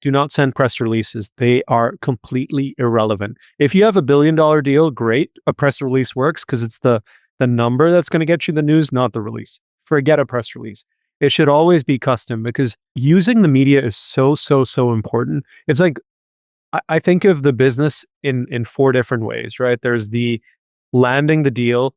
do not send press releases. They are completely irrelevant. If you have $1 billion deal, great. A press release works because it's the number that's going to get you the news, not the release. Forget a press release. It should always be custom because using the media is so important. It's like, I think of the business in four different ways, right? There's the landing the deal,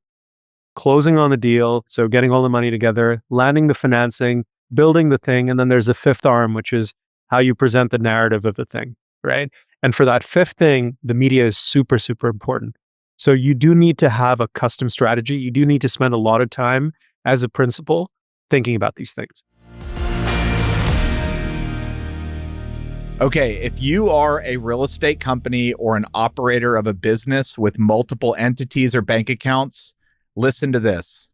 closing on the deal, so getting all the money together, landing the financing, building the thing, and then there's a fifth arm, which is how you present the narrative of the thing, right? And for that fifth thing, the media is super important. So you do need to have a custom strategy. You do need to spend a lot of time as a principal thinking about these things. Okay, if you are a real estate company or an operator of a business with multiple entities or bank accounts, listen to this.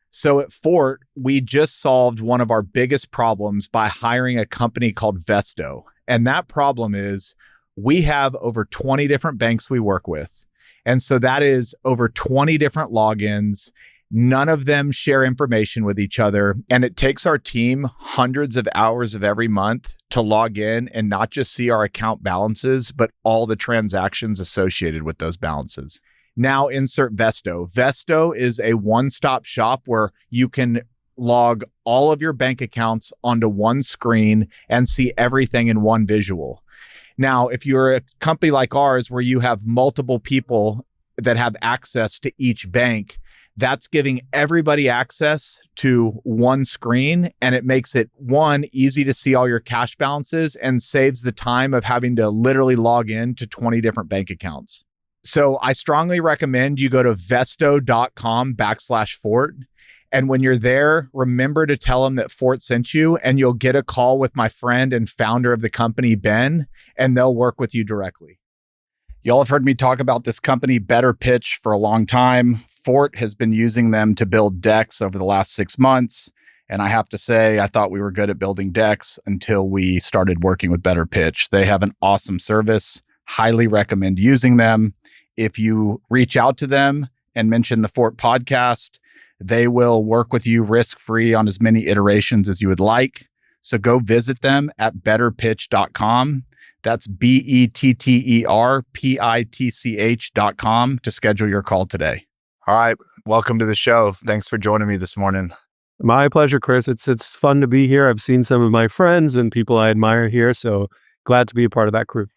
So at Fort, we just solved one of our biggest problems by hiring a company called Vesto. And that problem is we have over 20 different banks we work with. And so that is over 20 different logins. None of them share information with each other. And it takes our team hundreds of hours of every month to log in and not just see our account balances, but all the transactions associated with those balances. Now insert Vesto. Vesto is a one-stop shop where you can log all of your bank accounts onto one screen and see everything in one visual. Now, if you're a company like ours where you have multiple people that have access to each bank, that's giving everybody access to one screen, and it makes it, one, easy to see all your cash balances and saves the time of having to literally log in to 20 different bank accounts. So I strongly recommend you go to vesto.com/Fort. And when you're there, remember to tell them that Fort sent you, and you'll get a call with my friend and founder of the company, Ben, and they'll work with you directly. Y'all have heard me talk about this company, Better Pitch, for a long time. Fort has been using them to build decks over the last 6 months. And I have to say, I thought we were good at building decks until we started working with Better Pitch. They have an awesome service. Highly recommend using them. If you reach out to them and mention the Fort podcast, they will work with you risk-free on as many iterations as you would like. So go visit them at betterpitch.com. That's betterpitch.com to schedule your call today. All right. Welcome to the show. Thanks for joining me this morning. My pleasure, Chris. It's fun to be here. I've seen some of my friends and people I admire here, so glad to be a part of that crew.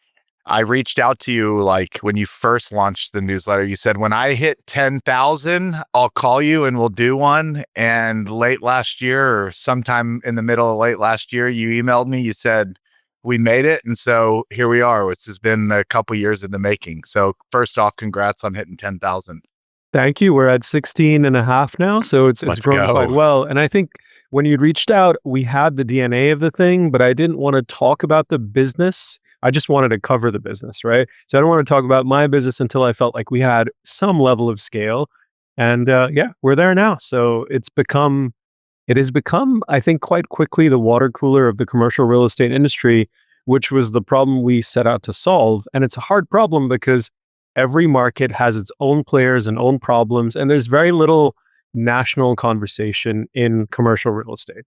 I reached out to you like when you first launched the newsletter. You said, when I hit 10,000, I'll call you and we'll do one. And late last year, or sometime in the middle of late last year, you emailed me. You said, we made it. And so here we are. This has been a couple years in the making. So first off, congrats on hitting 10,000. Thank you. We're at 16 and a half now. So it's grown quite well. And I think when you reached out, we had the DNA of the thing, but I didn't want to talk about the business. I just wanted to cover the business, right? So I don't want to talk about my business until I felt like we had some level of scale. And we're there now. So it has become, I think, quite quickly the water cooler of the commercial real estate industry, which was the problem we set out to solve. And it's a hard problem because every market has its own players and own problems, and there's very little national conversation in commercial real estate.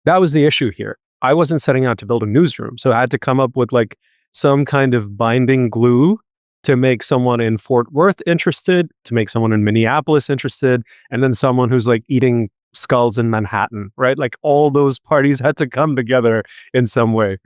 That was the issue here. I wasn't setting out to build a newsroom, so I had to come up with like some kind of binding glue to make someone in Fort Worth interested, to make someone in Minneapolis interested, and then someone who's like eating skulls in Manhattan, right? Like all those parties had to come together in some way.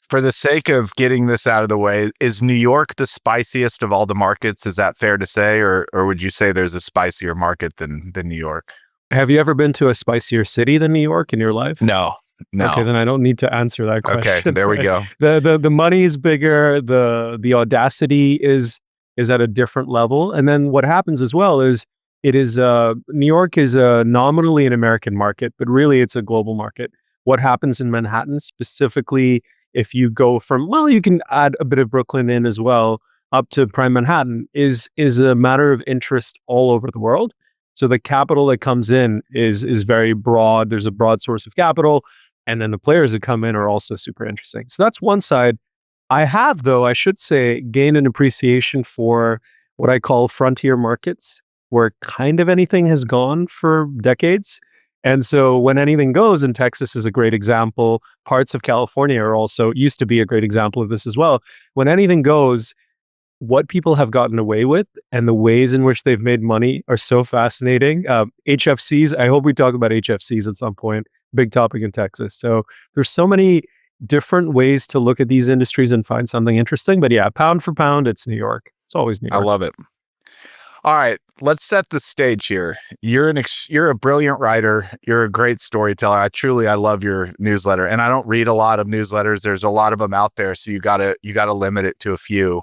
For the sake of getting this out of the way, is New York the spiciest of all the markets? Is that fair to say? Or would you say there's a spicier market than New York? Have you ever been to a spicier city than New York in your life? No. Okay, then I don't need to answer that question. Okay, there we go. The money is bigger. The audacity is at a different level. And then what happens as well is New York is nominally an American market, but really it's a global market. What happens in Manhattan specifically, if you go from, well, you can add a bit of Brooklyn in as well, up to prime Manhattan, is a matter of interest all over the world. So the capital that comes in is very broad. There's a broad source of capital. And then the players that come in are also super interesting. So that's one side. I have, though, I should say, gained an appreciation for what I call frontier markets, where kind of anything has gone for decades. And so when anything goes, and Texas is a great example, parts of California are also used to be a great example of this as well. When anything goes, what people have gotten away with and the ways in which they've made money are so fascinating. HFCs, I hope we talk about HFCs at some point, big topic in Texas. So there's so many different ways to look at these industries and find something interesting. But yeah, pound for pound, it's New York. It's always New York. I love it. All right, let's set the stage here. You're a brilliant writer. You're a great storyteller. I love your newsletter, and I don't read a lot of newsletters. There's a lot of them out there, so you gotta limit it to a few.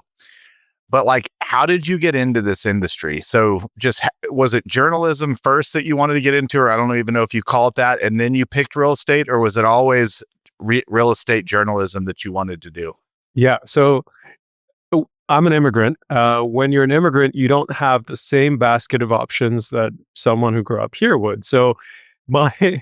But like, how did you get into this industry? So was it journalism first that you wanted to get into, or I don't even know if you call it that, and then you picked real estate, or was it always real estate journalism that you wanted to do? Yeah, so I'm an immigrant. When you're an immigrant, you don't have the same basket of options that someone who grew up here would. So I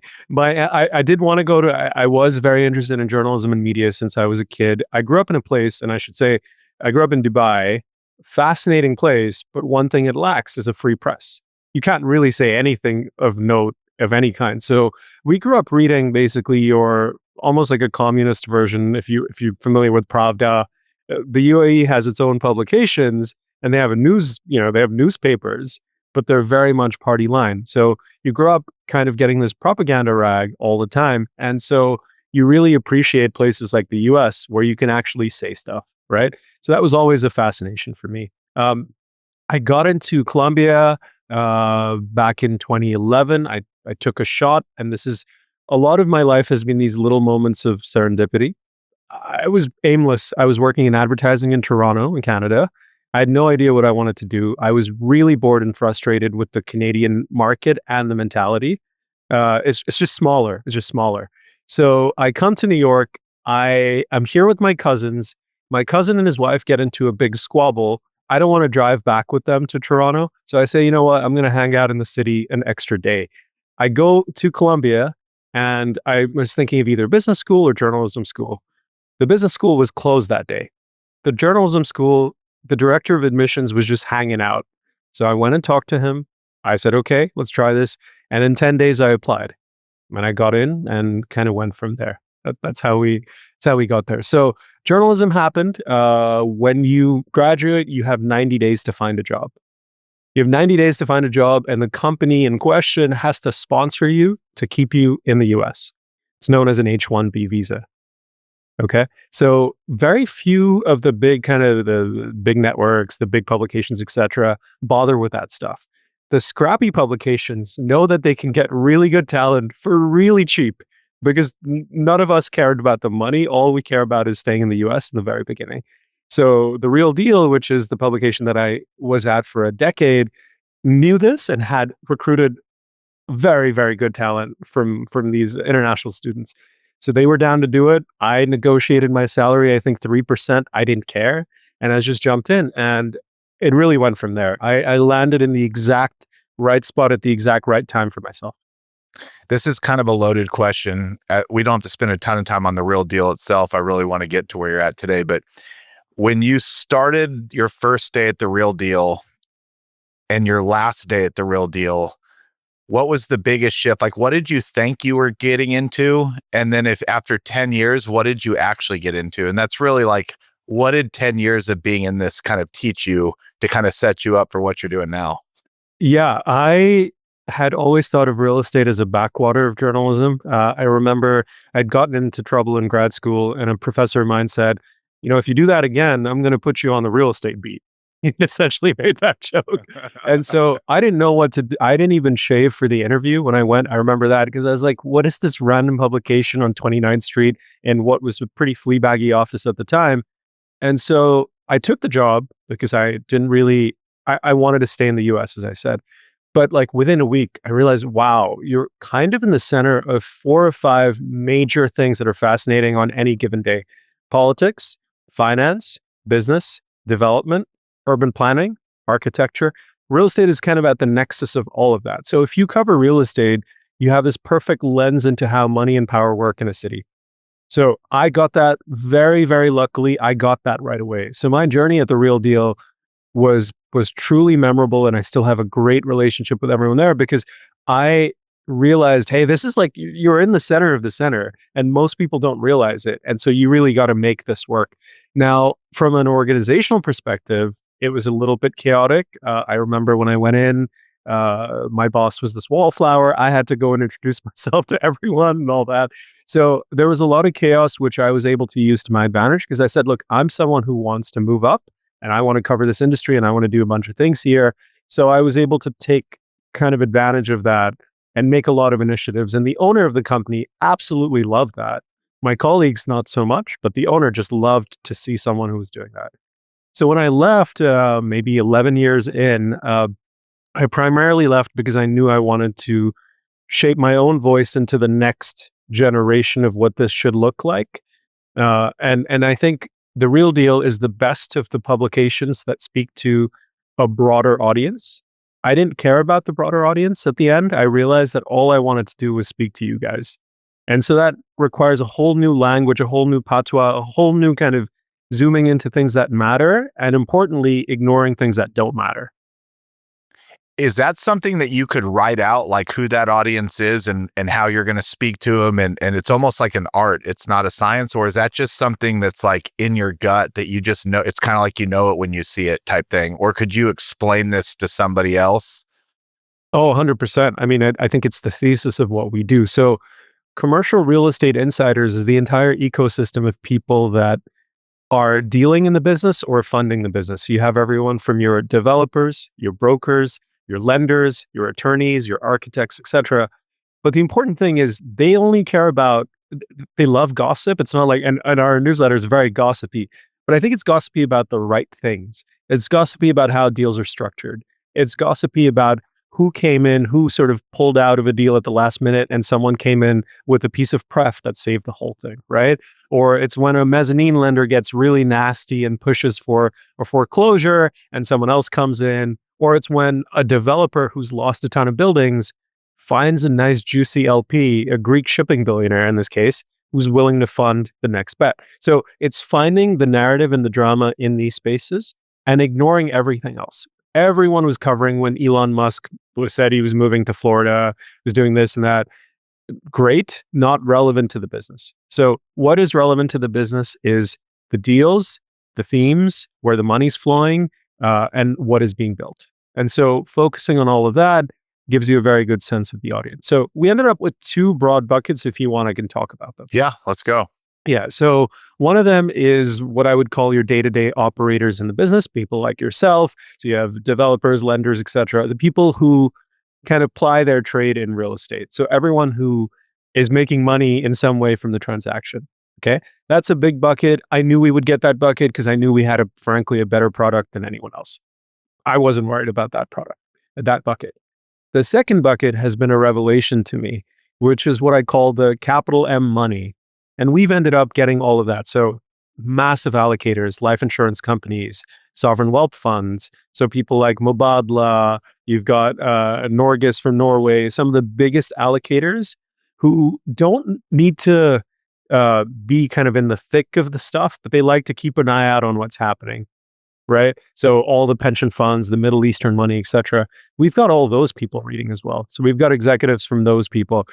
did want to go to, I was very interested in journalism and media since I was a kid. I grew up in a place, and I should say, I grew up in Dubai, fascinating place, but one thing it lacks is a free press. You can't really say anything of note of any kind. So we grew up reading basically your, almost like a communist version, if you're familiar with Pravda. The UAE has its own publications, and they have they have newspapers, but they're very much party line. So you grow up kind of getting this propaganda rag all the time. And so you really appreciate places like the US where you can actually say stuff, right? So that was always a fascination for me. I got into Columbia back in 2011. I took a shot, and a lot of my life has been these little moments of serendipity. I was aimless. I was working in advertising in Toronto, in Canada. I had no idea what I wanted to do. I was really bored and frustrated with the Canadian market and the mentality. It's just smaller. It's just smaller. So I come to New York. I'm here with my cousins. My cousin and his wife get into a big squabble. I don't want to drive back with them to Toronto. So I say, you know what? I'm going to hang out in the city an extra day. I go to Columbia, and I was thinking of either business school or journalism school. The business school was closed that day. The journalism school, the director of admissions was just hanging out. So I went and talked to him. I said, okay, let's try this. And in 10 days, I applied. And I got in and kind of went from there. That's how we got there. So journalism happened. When you graduate, you have 90 days to find a job. You have 90 days to find a job, and the company in question has to sponsor you to keep you in the US. It's known as an H-1B visa. Okay. So very few of the big the big networks, the big publications, etc., bother with that stuff. The scrappy publications know that they can get really good talent for really cheap, because none of us cared about the money. All we care about is staying in the US in the very beginning. So The Real Deal, which is the publication that I was at for a decade, knew this and had recruited very, very good talent from these international students. So they were down to do it. I negotiated my salary, I think 3%. I didn't care. And I just jumped in, and it really went from there. I landed in the exact right spot at the exact right time for myself. This is kind of a loaded question. We don't have to spend a ton of time on The Real Deal itself. I really want to get to where you're at today. But when you started your first day at The Real Deal and your last day at The Real Deal, what was the biggest shift? Like, what did you think you were getting into? And then if after 10 years, what did you actually get into? And that's really like, what did 10 years of being in this kind of teach you to kind of set you up for what you're doing now? Yeah, I had always thought of real estate as a backwater of journalism. I remember I'd gotten into trouble in grad school, and a professor of mine said, if you do that again, I'm going to put you on the real estate beat. He essentially made that joke. And so I didn't know what to do. I didn't even shave for the interview when I went. I remember that because I was like, what is this random publication on 29th Street in what was a pretty fleabaggy office at the time? And so I took the job because I didn't really, I wanted to stay in the US, as I said. But like within a week, I realized, wow, you're kind of in the center of 4 or 5 major things that are fascinating on any given day: politics, finance, business, development, urban planning, architecture. Real estate is kind of at the nexus of all of that. So if you cover real estate, you have this perfect lens into how money and power work in a city. So I got that very, very luckily. I got that right away. So my journey at The Real Deal was truly memorable, and I still have a great relationship with everyone there because I realized, hey, this is like you're in the center of the center, and most people don't realize it. And so you really got to make this work. Now, from an organizational perspective, it was a little bit chaotic. I remember when I went in, my boss was this wallflower. I had to go and introduce myself to everyone and all that. So there was a lot of chaos, which I was able to use to my advantage because I said, look, I'm someone who wants to move up and I want to cover this industry and I want to do a bunch of things here. So I was able to take kind of advantage of that and make a lot of initiatives. And the owner of the company absolutely loved that. My colleagues, not so much, but the owner just loved to see someone who was doing that. So when I left, maybe 11 years in, I primarily left because I knew I wanted to shape my own voice into the next generation of what this should look like. And I think the real deal is the best of the publications that speak to a broader audience. I didn't care about the broader audience at the end. I realized that all I wanted to do was speak to you guys. And so that requires a whole new language, a whole new patois, a whole new kind of zooming into things that matter, and importantly, ignoring things that don't matter. Is that something that you could write out, like who that audience is and how you're going to speak to them? And it's almost like an art. It's not a science. Or is that just something that's like in your gut that you just know? It's kind of like you know it when you see it type thing. Or could you explain this to somebody else? Oh, 100%. I mean, I think it's the thesis of what we do. So commercial real estate insiders is the entire ecosystem of people that are dealing in the business or funding the business. You have everyone from your developers, your brokers, your lenders, your attorneys, your architects, etc. But the important thing is they only care about, they love gossip. It's not like, and our newsletter is very gossipy, but I think it's gossipy about the right things. It's gossipy about how deals are structured. It's gossipy about who came in, who sort of pulled out of a deal at the last minute and someone came in with a piece of pref that saved the whole thing, right? Or it's when a mezzanine lender gets really nasty and pushes for a foreclosure and someone else comes in. Or it's when a developer who's lost a ton of buildings finds a nice juicy LP, a Greek shipping billionaire in this case, who's willing to fund the next bet. So it's finding the narrative and the drama in these spaces and ignoring everything else. Everyone was covering when Elon Musk said he was moving to Florida, was doing this and that. Great, not relevant to the business. So what is relevant to the business is the deals, the themes, where the money's flowing, and what is being built. And so focusing on all of that gives you a very good sense of the audience. So we ended up with two broad buckets. If you want, I can talk about them. Yeah, let's go. Yeah. So one of them is what I would call your day-to-day operators in the business, people like yourself. So you have developers, lenders, et cetera, the people who can apply their trade in real estate. So everyone who is making money in some way from the transaction. Okay. That's a big bucket. I knew we would get that bucket because I knew we had frankly, a better product than anyone else. I wasn't worried about that bucket. The second bucket has been a revelation to me, which is what I call the capital M money. And we've ended up getting all of that. So massive allocators, life insurance companies, sovereign wealth funds. So people like Mubadala, you've got Norges from Norway, some of the biggest allocators who don't need to be kind of in the thick of the stuff, but they like to keep an eye out on what's happening, right? So all the pension funds, the Middle Eastern money, et cetera, we've got all those people reading as well. So we've got executives from those people,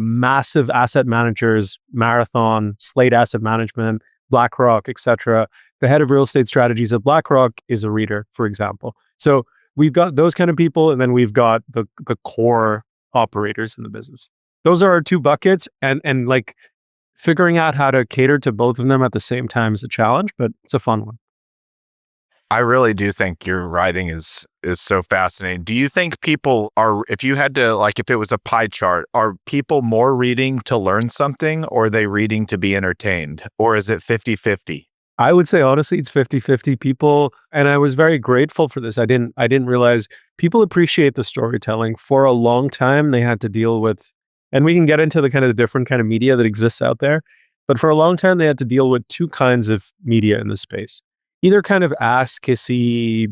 massive asset managers, Marathon, Slate Asset Management, BlackRock, et cetera. The head of real estate strategies at BlackRock is a reader, for example. So we've got those kind of people, and then we've got the core operators in the business. Those are our two buckets, and like figuring out how to cater to both of them at the same time is a challenge, but it's a fun one. I really do think your writing is so fascinating. Do you think people are, if you had to, like, if it was a pie chart, are people more reading to learn something, or are they reading to be entertained? Or is it 50-50? I would say, honestly, it's 50-50 people. And I was very grateful for this. I didn't realize people appreciate the storytelling. For a long time, they had to deal with, and we can get into the kind of the different kind of media that exists out there. But for a long time, they had to deal with two kinds of media in this space. Either kind of ass-kissy,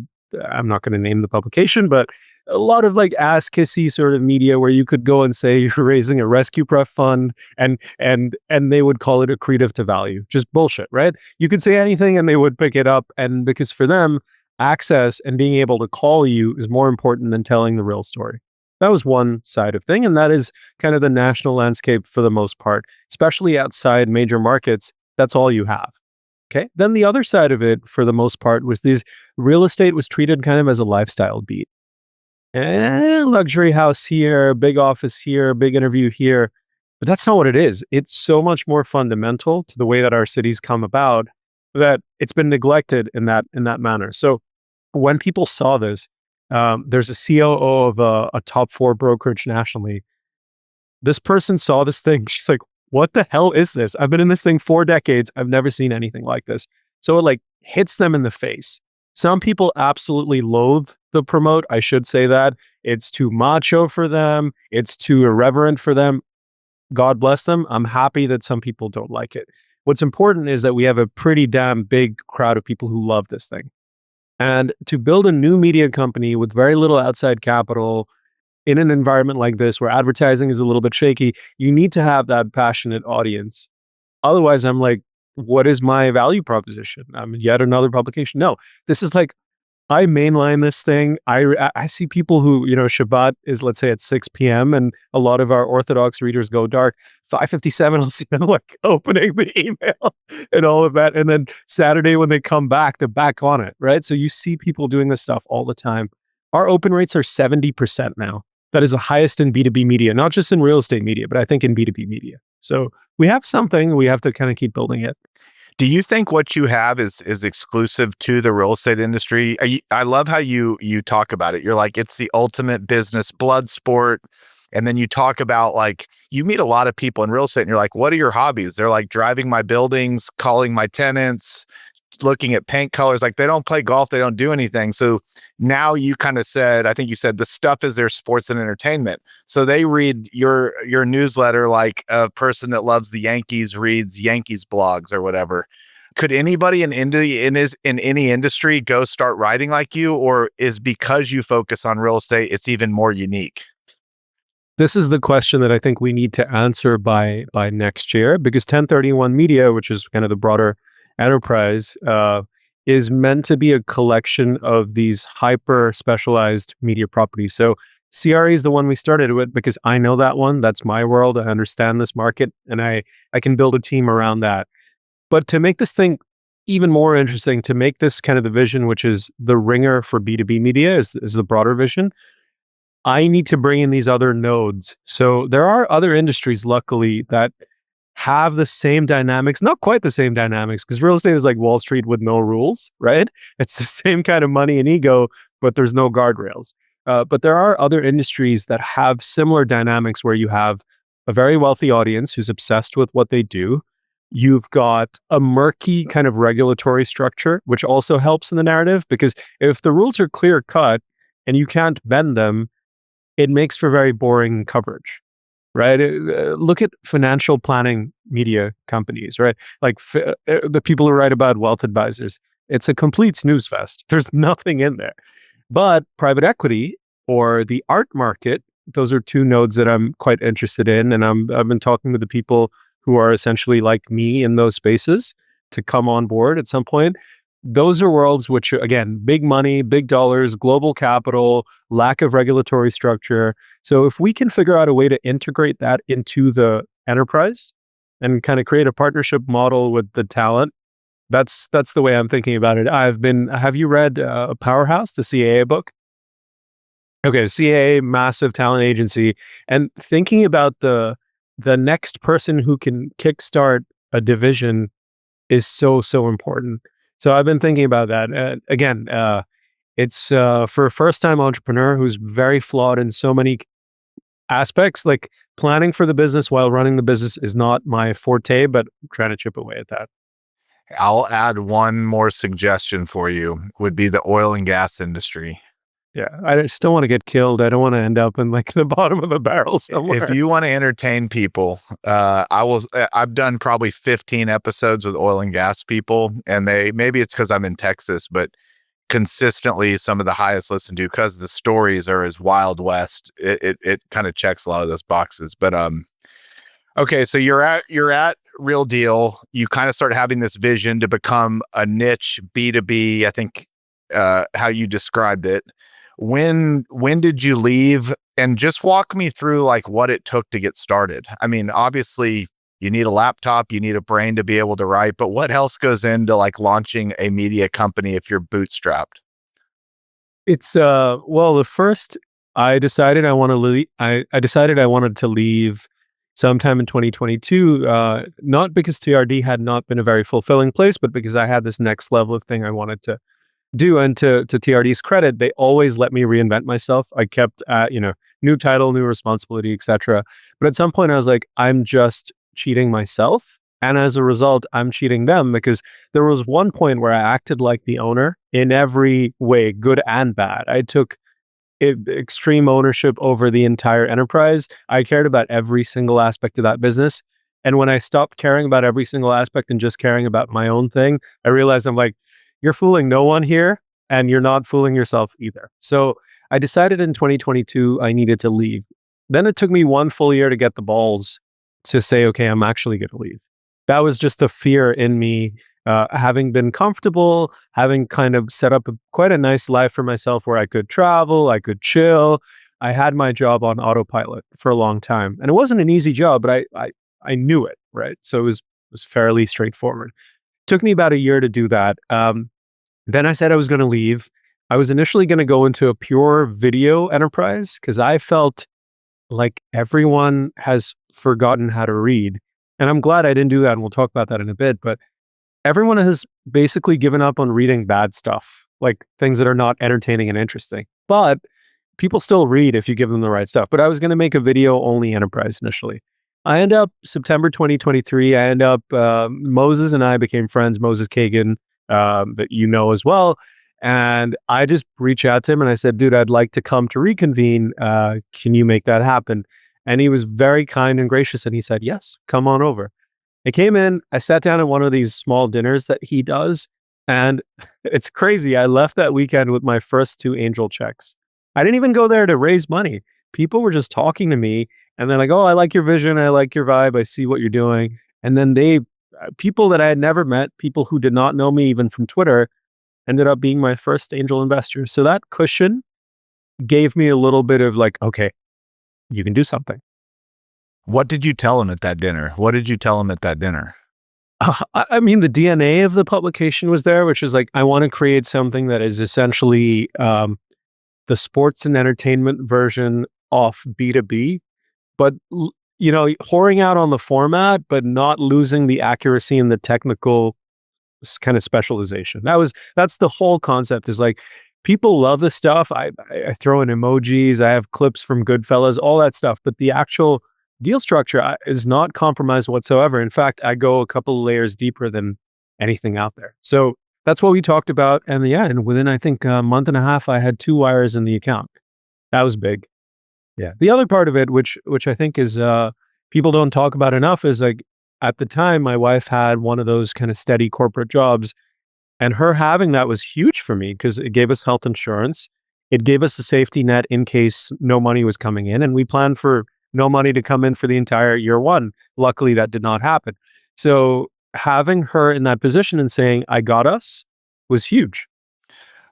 I'm not going to name the publication, but a lot of like ass-kissy sort of media where you could go and say you're raising a rescue pref fund and they would call it accretive to value. Just bullshit, right? You could say anything and they would pick it up. And because for them, access and being able to call you is more important than telling the real story. That was one side of thing. And that is kind of the national landscape for the most part, especially outside major markets. That's all you have. Okay. Then the other side of it, for the most part, was these real estate was treated kind of as a lifestyle beat. Luxury house here, big office here, big interview here. But that's not what it is. It's so much more fundamental to the way that our cities come about that it's been neglected in that manner. So when people saw this, there's a COO of a top 4 brokerage nationally. This person saw this thing. She's like, what the hell is this? I've been in this thing 4 decades. I've never seen anything like this. So it like hits them in the face. Some people absolutely loathe the promote. I should say that. It's too macho for them. It's too irreverent for them. God bless them. I'm happy that some people don't like it. What's important is that we have a pretty damn big crowd of people who love this thing. And to build a new media company with very little outside capital in an environment like this where advertising is a little bit shaky, you need to have that passionate audience. Otherwise, I'm like, what is my value proposition? I'm yet another publication. No, this is like, I mainline this thing. I see people who, Shabbat is, let's say, at 6 p.m. and a lot of our Orthodox readers go dark. 5:57, I'll see them like opening the email and all of that. And then Saturday when they come back, they're back on it, right? So you see people doing this stuff all the time. Our open rates are 70% now. That is the highest in B2B media, not just in real estate media, but I think in B2B media. So we have something, we have to kind of keep building it. Do you think what you have is exclusive to the real estate industry? I love how you talk about it. You're like, it's the ultimate business, Bloodsport. And then you talk about like, you meet a lot of people in real estate and you're like, what are your hobbies? They're like driving my buildings, calling my tenants, looking at paint colors. Like they don't play golf. They don't do anything. So now you kind of said, I think you said the stuff is their sports and entertainment. So they read your newsletter like a person that loves the Yankees reads Yankees blogs or whatever. Could anybody in any industry go start writing like you, or is because you focus on real estate, it's even more unique? This is the question that I think we need to answer by next year, because 1031 Media, which is kind of the broader enterprise, is meant to be a collection of these hyper specialized media properties. So CRE is the one we started with because I know that one. That's my world. I understand this market and I can build a team around that. But to make this thing even more interesting, to make this kind of the vision, which is the ringer for B2B media is the broader vision, I need to bring in these other nodes. So there are other industries, luckily, that have the same dynamics, not quite the same dynamics, because real estate is like Wall Street with no rules, right? It's the same kind of money and ego, but there's no guardrails. But there are other industries that have similar dynamics where you have a very wealthy audience who's obsessed with what they do. You've got a murky kind of regulatory structure, which also helps in the narrative, because if the rules are clear cut and you can't bend them, it makes for very boring coverage. Right? Look at financial planning media companies, right? Like the people who write about wealth advisors. It's a complete snooze fest. There's nothing in there. But private equity or the art market, those are two nodes that I'm quite interested in. And I've been talking to the people who are essentially like me in those spaces to come on board at some point. Those are worlds which, again, big money, big dollars, global capital, lack of regulatory structure. So if we can figure out a way to integrate that into the enterprise and kind of create a partnership model with the talent, that's the way I'm thinking about it. Have you read Powerhouse, the CAA book? Okay, CAA, massive talent agency, and thinking about the next person who can kickstart a division is so important. So I've been thinking about that. Again, it's for a first-time entrepreneur who's very flawed in so many aspects. Like planning for the business while running the business is not my forte, but I'm trying to chip away at that. I'll add one more suggestion for you, would be the oil and gas industry. Yeah, I still want to get killed. I don't want to end up in like the bottom of a barrel somewhere. If you want to entertain people, I've done probably 15 episodes with oil and gas people, and maybe it's because I'm in Texas, but consistently some of the highest listened to, because the stories are as Wild West. It kind of checks a lot of those boxes. But okay, so you're at Real Deal. You kind of start having this vision to become a niche B2B. I think how you described it. When did you leave? And just walk me through like what it took to get started. I mean, obviously you need a laptop, you need a brain to be able to write, but what else goes into like launching a media company if you're bootstrapped? It's well, the first I decided I want to leave. I decided I wanted to leave sometime in 2022. Not because TRD had not been a very fulfilling place, but because I had this next level of thing I wanted to do. And to TRD's credit, they always let me reinvent myself. I kept new title, new responsibility, etc. But at some point, I was like, I'm just cheating myself. And as a result, I'm cheating them because there was one point where I acted like the owner in every way, good and bad. I took extreme ownership over the entire enterprise. I cared about every single aspect of that business. And when I stopped caring about every single aspect and just caring about my own thing, I realized I'm like, you're fooling no one here and you're not fooling yourself either. So I decided in 2022 I needed to leave. Then it took me one full year to get the balls to say, okay, I'm actually going to leave. That was just the fear in me, having been comfortable, having kind of set up quite a nice life for myself where I could travel, I could chill. I had my job on autopilot for a long time. And it wasn't an easy job, but I knew it, right? So it was fairly straightforward. Took me about a year to do that. Then I said I was going to leave. I was initially going to go into a pure video enterprise because I felt like everyone has forgotten how to read. And I'm glad I didn't do that. And we'll talk about that in a bit. But everyone has basically given up on reading bad stuff, like things that are not entertaining and interesting. But people still read if you give them the right stuff. But I was going to make a video only enterprise initially. I end up September 2023. I end up Moses and I became friends. Moses Kagan, that you know as well. And I just reached out to him and I said, dude, I'd like to come to Reconvene. Can you make that happen? And he was very kind and gracious. And he said, yes, come on over. I came in, I sat down at one of these small dinners that he does. And it's crazy. I left that weekend with my first 2 angel checks. I didn't even go there to raise money. People were just talking to me and they're like, oh, I like your vision. I like your vibe. I see what you're doing. And then people that I had never met, people who did not know me even from Twitter, ended up being my first angel investor. So that cushion gave me a little bit of like, okay, you can do something. What did you tell him at that dinner? What did you tell him at that dinner? I mean, the DNA of the publication was there, which is like, I want to create something that is essentially the sports and entertainment version of B2B, but whoring out on the format, but not losing the accuracy and the technical kind of specialization. That's the whole concept. Is like, people love the stuff. I throw in emojis. I have clips from Goodfellas, all that stuff. But the actual deal structure is not compromised whatsoever. In fact, I go a couple of layers deeper than anything out there. So that's what we talked about. And and within, I think, a month and a half, I had 2 wires in the account. That was big. Yeah. The other part of it, which I think is people don't talk about enough, is like, at the time, my wife had one of those kind of steady corporate jobs. And her having that was huge for me because it gave us health insurance. It gave us a safety net in case no money was coming in. And we planned for no money to come in for the entire year one. Luckily, that did not happen. So having her in that position and saying, I got us, was huge.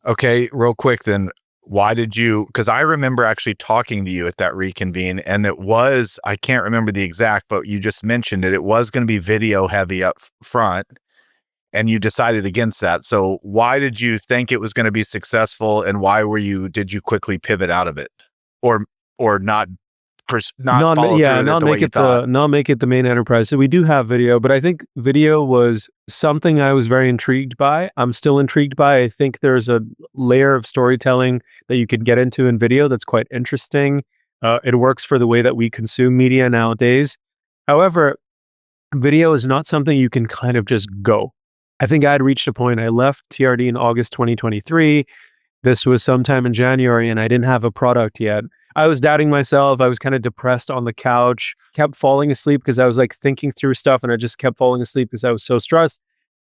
Okay, real quick then. Why did you, because I remember actually talking to you at that Reconvene, and I can't remember the exact, but you just mentioned it was going to be video heavy up front, and you decided against that. So why did you think it was going to be successful, and did you quickly pivot out of it? Or not make it the main enterprise. So we do have video, but I think video was something I was very intrigued by. I'm still intrigued by. I think there's a layer of storytelling that you could get into in video that's quite interesting. It works for the way that we consume media nowadays. However, video is not something you can kind of just go. I think I had reached a point. I left TRD in August 2023. This was sometime in January, and I didn't have a product yet. I was doubting myself. I was kind of depressed on the couch, kept falling asleep because I was like thinking through stuff, and I just kept falling asleep because I was so stressed.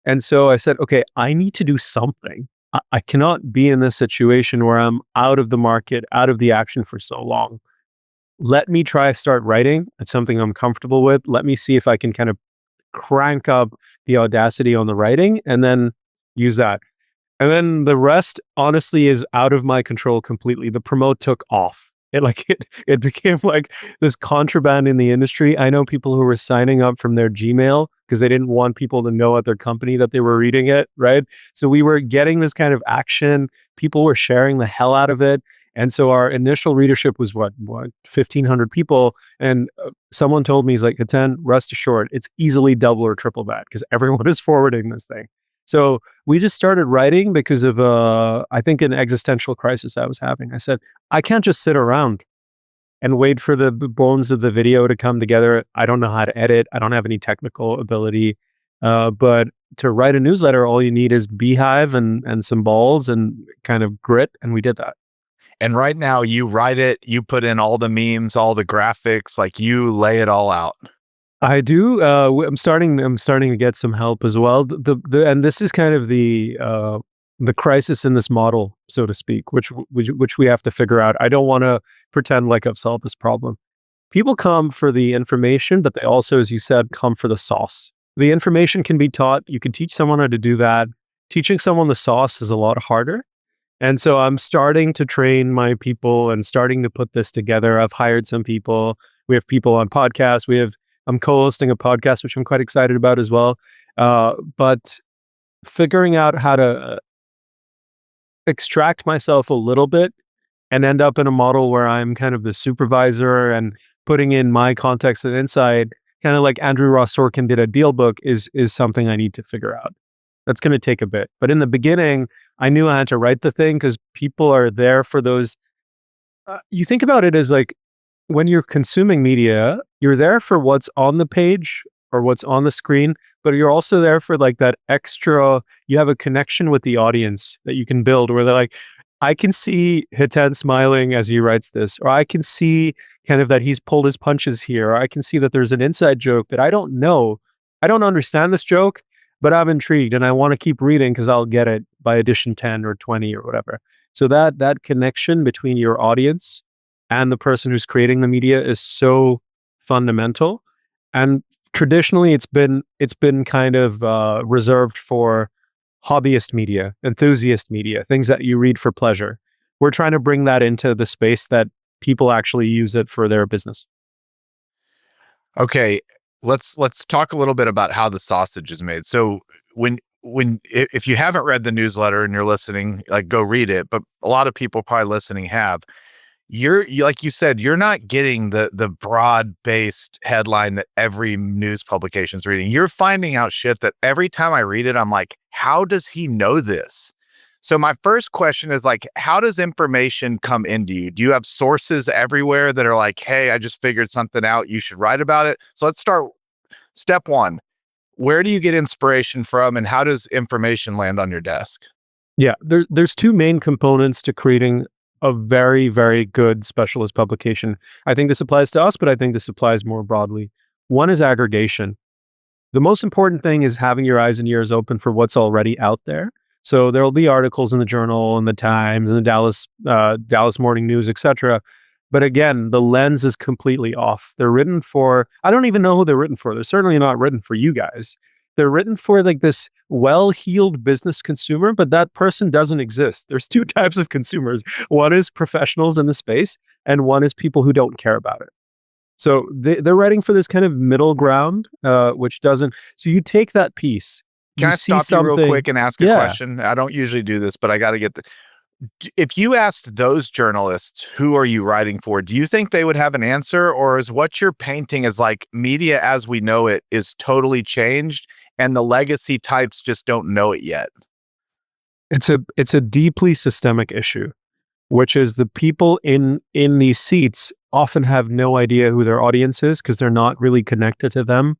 And so I said, okay, I need to do something. I cannot be in this situation where I'm out of the market, out of the action for so long. Let me start writing. It's something I'm comfortable with. Let me see if I can kind of crank up the audacity on the writing and then use that. And then the rest, honestly, is out of my control completely. The promote took off. It became like this contraband in the industry. I know people who were signing up from their Gmail because they didn't want people to know at their company that they were reading it, right? So we were getting this kind of action. People were sharing the hell out of it. And so our initial readership was what 1,500 people. And someone told me, he's like, Hiten, rest assured, it's easily double or triple that because everyone is forwarding this thing. So we just started writing because of, I think, an existential crisis I was having. I said, I can't just sit around and wait for the bones of the video to come together. I don't know how to edit. I don't have any technical ability. But to write a newsletter, all you need is Beehive and some balls and kind of grit. And we did that. And right now you write it, you put in all the memes, all the graphics, like you lay it all out. I do. I'm starting to get some help as well. And this is kind of the crisis in this model, so to speak, which we have to figure out. I don't want to pretend like I've solved this problem. People come for the information, but they also, as you said, come for the sauce. The information can be taught. You can teach someone how to do that. Teaching someone the sauce is a lot harder. And so I'm starting to train my people and starting to put this together. I've hired some people. We have people on podcasts. I'm co-hosting a podcast, which I'm quite excited about as well. But figuring out how to extract myself a little bit and end up in a model where I'm kind of the supervisor and putting in my context and insight, kind of like Andrew Ross Sorkin did a Deal Book, is something I need to figure out. That's going to take a bit. But in the beginning, I knew I had to write the thing because people are there for those. You think about it as like, when you're consuming media, you're there for what's on the page or what's on the screen, but you're also there for like that extra, you have a connection with the audience that you can build where they're like, I can see Hiten smiling as he writes this, or I can see kind of that he's pulled his punches here, or I can see that there's an inside joke that I don't know. I don't understand this joke, but I'm intrigued and I want to keep reading because I'll get it by edition 10 or 20 or whatever. So that connection between your audience and the person who's creating the media is so fundamental. And traditionally, it's been kind of reserved for hobbyist media, enthusiast media, things that you read for pleasure. We're trying to bring that into the space that people actually use it for their business. Okay, let's talk a little bit about how the sausage is made. So if you haven't read the newsletter and you're listening, like go read it. But a lot of people probably listening have. You like you said, you're not getting the broad-based headline that every news publication is reading. You're finding out shit that every time I read it, I'm like, how does he know this? So my first question is like, how does information come into you? Do you have sources everywhere that are like, hey, I just figured something out, you should write about it? So let's start. Step one, where do you get inspiration from and how does information land on your desk? Yeah, there's two main components to creating a very, very good specialist publication. I think this applies to us, but I think this applies more broadly. One is aggregation. The most important thing is having your eyes and ears open for what's already out there. So there will be articles in the Journal and the Times and the Dallas Morning News, etc. But again, the lens is completely off. They're written for, I don't even know who they're written for. They're certainly not written for you guys. They're written for like this well-heeled business consumer, but that person doesn't exist. There's two types of consumers. One is professionals in the space, and one is people who don't care about it. So they're writing for this kind of middle ground, which doesn't. So you take that piece. Can I stop you real quick and ask a question? I don't usually do this, but I got to get the. If you asked those journalists, who are you writing for? Do you think they would have an answer, or is what you're painting as like media as we know it is totally changed? And the legacy types just don't know it yet? It's a deeply systemic issue, which is the people in these seats often have no idea who their audience is because they're not really connected to them.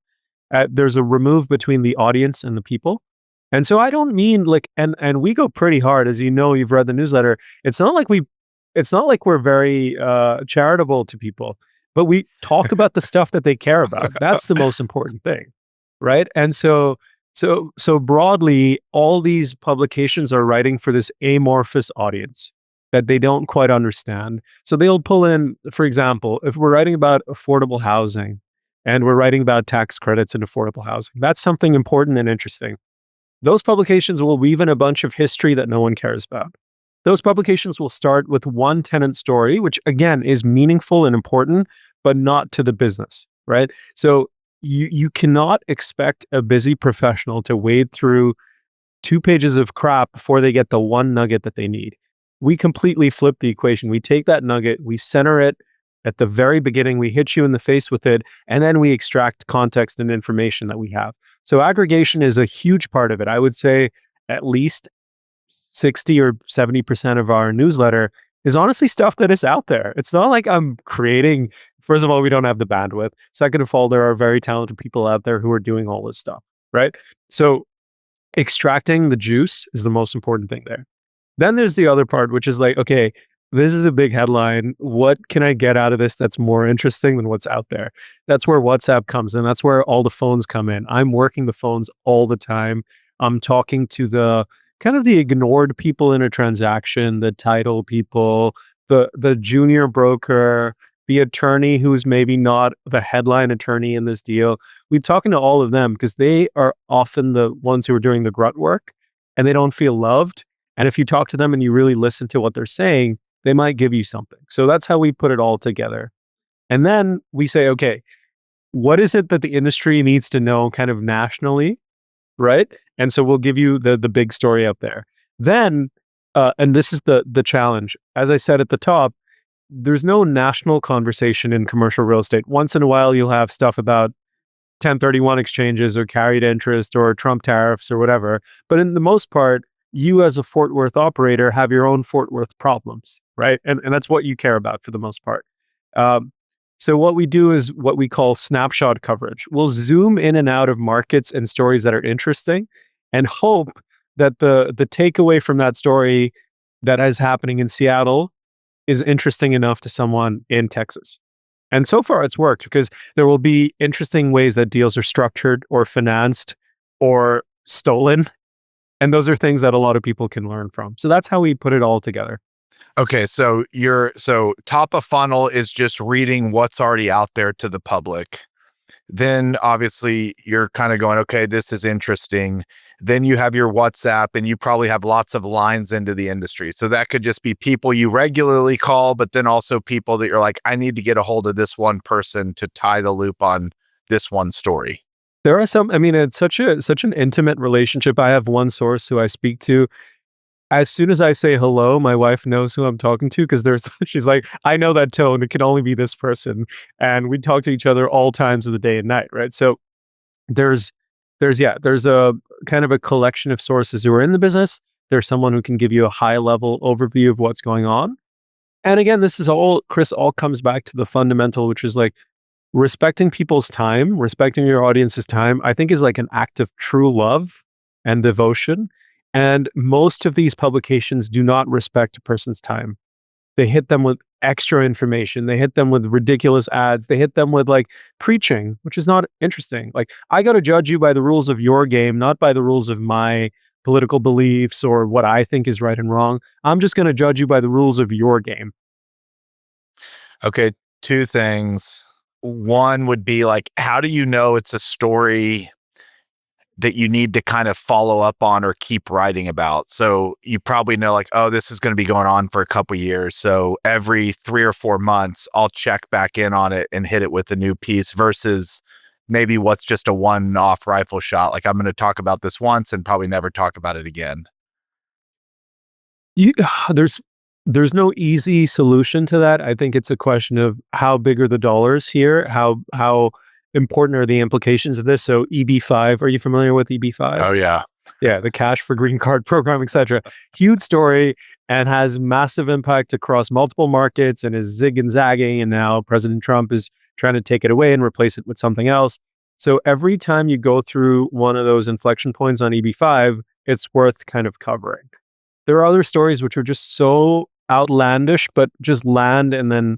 There's a remove between the audience and the people. And so I don't mean like, and we go pretty hard, as you know, you've read the newsletter. It's not like we're very charitable to people, but we talk about the stuff that they care about. That's the most important thing. Right. And so broadly, all these publications are writing for this amorphous audience that they don't quite understand. So they'll pull in, for example, if we're writing about affordable housing and we're writing about tax credits in affordable housing, that's something important and interesting. Those publications will weave in a bunch of history that no one cares about. Those publications will start with one tenant story, which again is meaningful and important, but not to the business, right? So you cannot expect a busy professional to wade through 2 pages of crap before they get the one nugget that they need. We completely flip the equation. We take that nugget, we center it at the very beginning, we hit you in the face with it, and then we extract context and information that we have. So aggregation is a huge part of it. I would say at least 60 or 70% of our newsletter is honestly stuff that is out there. It's not like I'm creating, first of all, we don't have the bandwidth. Second of all, there are very talented people out there who are doing all this stuff, right? So extracting the juice is the most important thing there. Then there's the other part, which is like, okay, this is a big headline. What can I get out of this that's more interesting than what's out there? That's where WhatsApp comes in. That's where all the phones come in. I'm working the phones all the time. I'm talking to the kind of the ignored people in a transaction, the title people, the junior broker, the attorney who's maybe not the headline attorney in this deal. We're talking to all of them because they are often the ones who are doing the grunt work and they don't feel loved. And if you talk to them and you really listen to what they're saying, they might give you something. So that's how we put it all together. And then we say, okay, what is it that the industry needs to know kind of nationally, right? And so we'll give you the big story up there. Then, and this is the challenge, as I said at the top, there's no national conversation in commercial real estate. Once in a while, you'll have stuff about 1031 exchanges or carried interest or Trump tariffs or whatever. But in the most part, you as a Fort Worth operator have your own Fort Worth problems, right? And that's what you care about for the most part. So what we do is what we call snapshot coverage. We'll zoom in and out of markets and stories that are interesting and hope that the takeaway from that story that is happening in Seattle is interesting enough to someone in Texas. And so far it's worked because there will be interesting ways that deals are structured or financed or stolen. And those are things that a lot of people can learn from. So that's how we put it all together. Okay, so so top of funnel is just reading what's already out there to the public. Then obviously you're kind of going, okay, this is interesting. Then you have your WhatsApp and you probably have lots of lines into the industry. So that could just be people you regularly call, but then also people that you're like, I need to get a hold of this one person to tie the loop on this one story. There are some, I mean, it's such an intimate relationship. I have one source who I speak to. As soon as I say hello, my wife knows who I'm talking to because she's like, I know that tone. It can only be this person. And we talk to each other all times of the day and night, right? So there's a kind of a collection of sources who are in the business. There's someone who can give you a high level overview of what's going on. And again, this is all, Chris, all comes back to the fundamental, which is like respecting people's time, respecting your audience's time, I think is like an act of true love and devotion. And most of these publications do not respect a person's time. They hit them with extra information. They hit them with ridiculous ads. They hit them with like preaching, which is not interesting. Like, I got to judge you by the rules of your game, not by the rules of my political beliefs or what I think is right and wrong. I'm just going to judge you by the rules of your game. Okay, two things. One would be like, how do you know it's a story that you need to kind of follow up on or keep writing about? So you probably know like, oh, this is going to be going on for a couple of years. So every 3 or 4 months, I'll check back in on it and hit it with a new piece versus maybe what's just a one-off rifle shot. Like, I'm going to talk about this once and probably never talk about it again. There's no easy solution to that. I think it's a question of how big are the dollars here? How important are the implications of this? So EB5, are you familiar with EB5? Oh yeah. Yeah, the cash for green card program, etc. Huge story and has massive impact across multiple markets and is zig and zagging. And now President Trump is trying to take it away and replace it with something else. So every time you go through one of those inflection points on EB5, it's worth kind of covering. There are other stories which are just so outlandish, but just land and then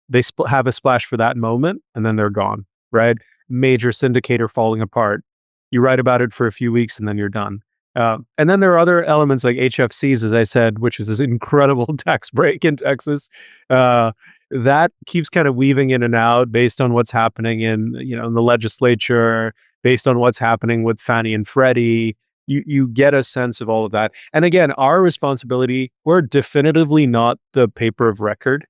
they have a splash for that moment and then they're gone, right? Major syndicator falling apart. You write about it for a few weeks and then you're done. And then there are other elements like HFCs, as I said, which is this incredible tax break in Texas. That keeps kind of weaving in and out based on what's happening in the legislature, based on what's happening with Fannie and Freddie. you get a sense of all of that. And again, our responsibility, we're definitively not the paper of record.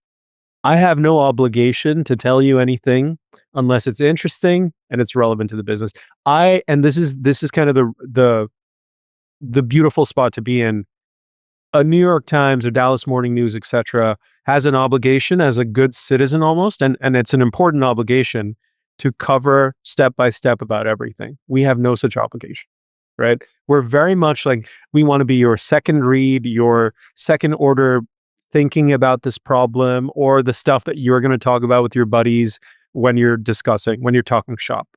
I have no obligation to tell you anything unless it's interesting and it's relevant to the business. And this is kind of the beautiful spot to be in. A New York Times or Dallas Morning News, etc., has an obligation as a good citizen almost, and it's an important obligation to cover step by step about everything. We have no such obligation, right? We're very much like, we want to be your second read, your second order thinking about this problem, or the stuff that you're going to talk about with your buddies when you're talking shop.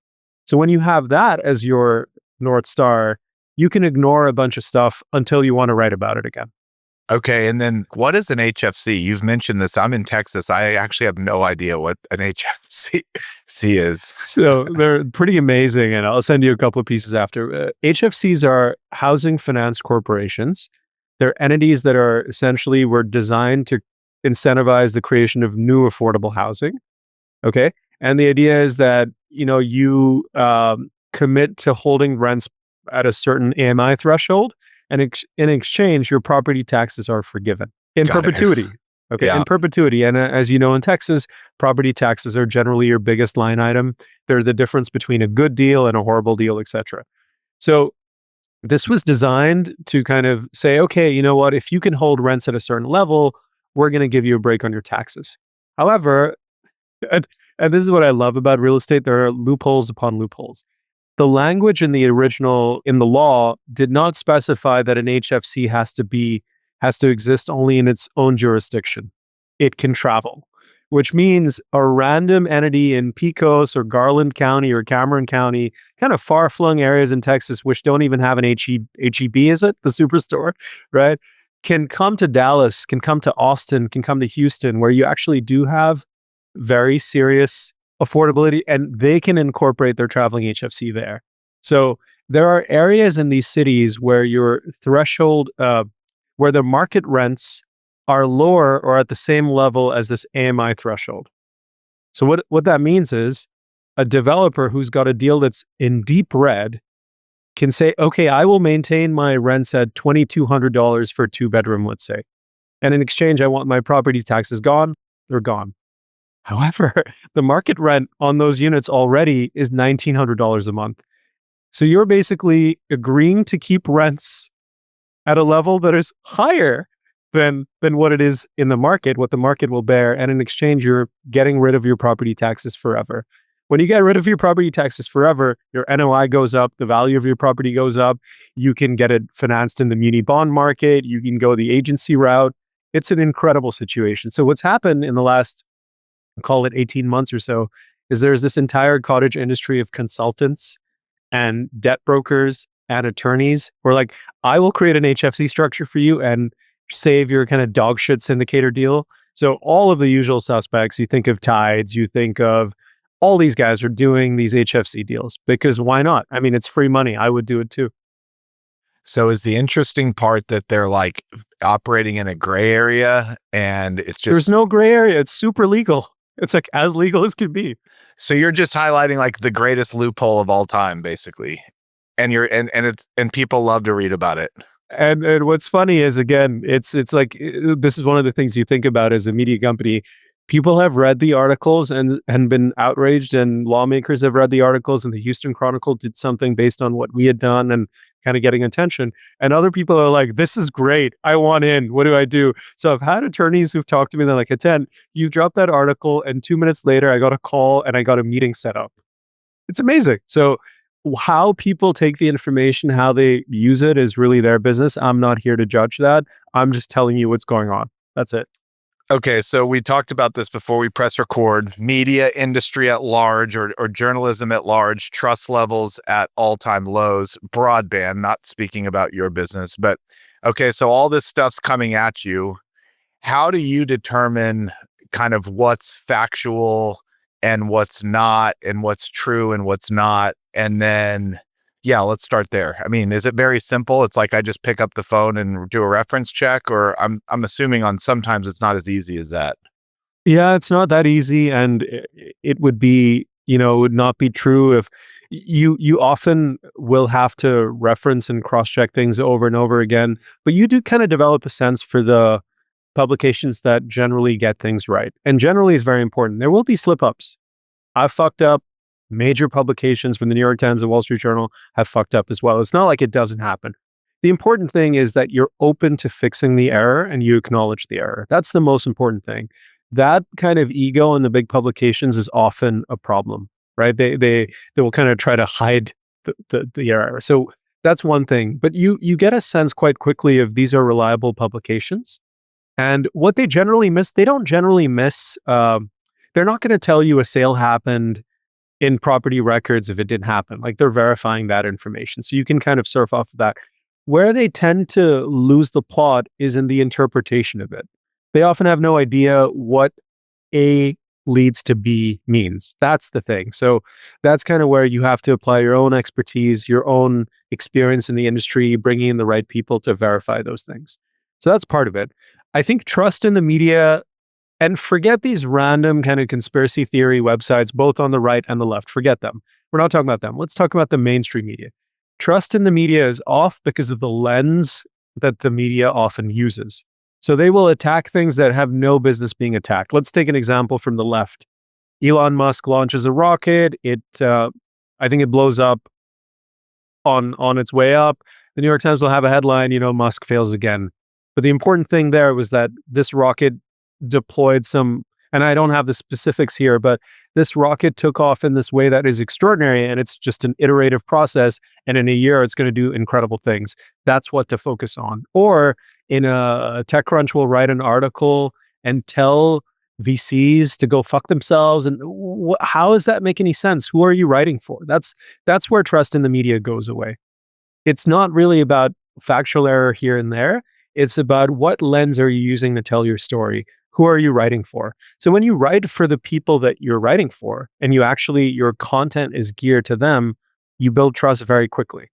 So when you have that as your North Star, you can ignore a bunch of stuff until you want to write about it again. Okay, and then what is an HFC? You've mentioned this. I'm in Texas. I actually have no idea what an HFC is. So they're pretty amazing, and I'll send you a couple of pieces after. HFCs are housing finance corporations. They're entities that are essentially were designed to incentivize the creation of new affordable housing. Okay, and the idea is that you commit to holding rents at a certain AMI threshold, and in exchange, your property taxes are forgiven in perpetuity. Okay, yeah. In perpetuity. And as you know, in Texas, property taxes are generally your biggest line item. They're the difference between a good deal and a horrible deal, etc. So this was designed to kind of say, okay, you know what? If you can hold rents at a certain level, we're going to give you a break on your taxes. However, and this is what I love about real estate, there are loopholes upon loopholes. The language in the law did not specify that an HFC has to exist only in its own jurisdiction. It can travel, which means a random entity in Pecos or Garland County or Cameron County, kind of far-flung areas in Texas, which don't even have an HEB, is it? The superstore, right? Can come to Dallas, can come to Austin, can come to Houston, where you actually do have very serious affordability, and they can incorporate their traveling HFC there. So there are areas in these cities where your threshold, where the market rents are lower or at the same level as this AMI threshold. So what that means is a developer who's got a deal that's in deep red can say, okay, I will maintain my rents at $2,200 for a 2-bedroom, let's say. And in exchange, I want my property taxes gone. They're gone. However, the market rent on those units already is $1,900 a month. So you're basically agreeing to keep rents at a level that is higher than what it is in the market, what the market will bear. And in exchange, you're getting rid of your property taxes forever. When you get rid of your property taxes forever, your NOI goes up, the value of your property goes up. You can get it financed in the muni bond market. You can go the agency route. It's an incredible situation. So what's happened in the last, call it 18 months or so, is there's this entire cottage industry of consultants and debt brokers and attorneys who are like, I will create an HFC structure for you and save your kind of dog shit syndicator deal. So all of the usual suspects, you think of Tides, you think of all these guys are doing these HFC deals because why not? I mean, it's free money. I would do it too. So is the interesting part that they're like operating in a gray area and it's just... There's no gray area. It's super legal. It's like as legal as could be. So you're just highlighting like the greatest loophole of all time, basically. And and people love to read about it. And what's funny is, again, it's like, this is one of the things you think about as a media company. People have read the articles and been outraged, and lawmakers have read the articles, and the Houston Chronicle did something based on what we had done and kind of getting attention. And other people are like, this is great. I want in. What do I do? So I've had attorneys who've talked to me. They're like, Hiten, you dropped that article, and 2 minutes later, I got a call and I got a meeting set up. It's amazing. So how people take the information, how they use it is really their business. I'm not here to judge that. I'm just telling you what's going on. That's it. Okay, so we talked about this before we press record. Media industry at large, or journalism at large, trust levels at all-time lows. Broadband, not speaking about your business, but okay, so all this stuff's coming at you. How do you determine kind of what's factual and what's not, and what's true and what's not? And then, yeah, let's start there. I mean, is it very simple? It's like I just pick up the phone and do a reference check, or I'm assuming on sometimes it's not as easy as that. Yeah, it's not that easy, and it would be, it would not be true you often will have to reference and cross-check things over and over again, but you do kind of develop a sense for the publications that generally get things right. And generally is very important. There will be slip-ups. I've fucked up. Major publications from the New York Times and Wall Street Journal have fucked up as well. It's not like it doesn't happen. The important thing is that you're open to fixing the error and you acknowledge the error. That's the most important thing. That kind of ego in the big publications is often a problem, right? They will kind of try to hide the error. So that's one thing. But you get a sense quite quickly of these are reliable publications. And what they generally miss, they don't generally miss, they're not going to tell you a sale happened in property records if it didn't happen. Like they're verifying that information. So you can kind of surf off of that. Where they tend to lose the plot is in the interpretation of it. They often have no idea what A leads to B means. That's the thing. So that's kind of where you have to apply your own expertise, your own experience in the industry, bringing in the right people to verify those things. So that's part of it. I think trust in the media, and forget these random kind of conspiracy theory websites, both on the right and the left. Forget them. We're not talking about them. Let's talk about the mainstream media. Trust in the media is off because of the lens that the media often uses. So they will attack things that have no business being attacked. Let's take an example from the left. Elon Musk launches a rocket. I think it blows up on its way up. The New York Times will have a headline, Musk fails again. But the important thing there was that this rocket deployed some, and I don't have the specifics here, but this rocket took off in this way that is extraordinary, and it's just an iterative process, and in a year it's going to do incredible things. That's what to focus on. Or in a TechCrunch will write an article and tell VCs to go fuck themselves, and how does that make any sense? Who are you writing for? That's where trust in the media goes away. It's not really about factual error here and there. It's about what lens are you using to tell your story? Who are you writing for? So when you write for the people that you're writing for, and your content is geared to them, you build trust very quickly.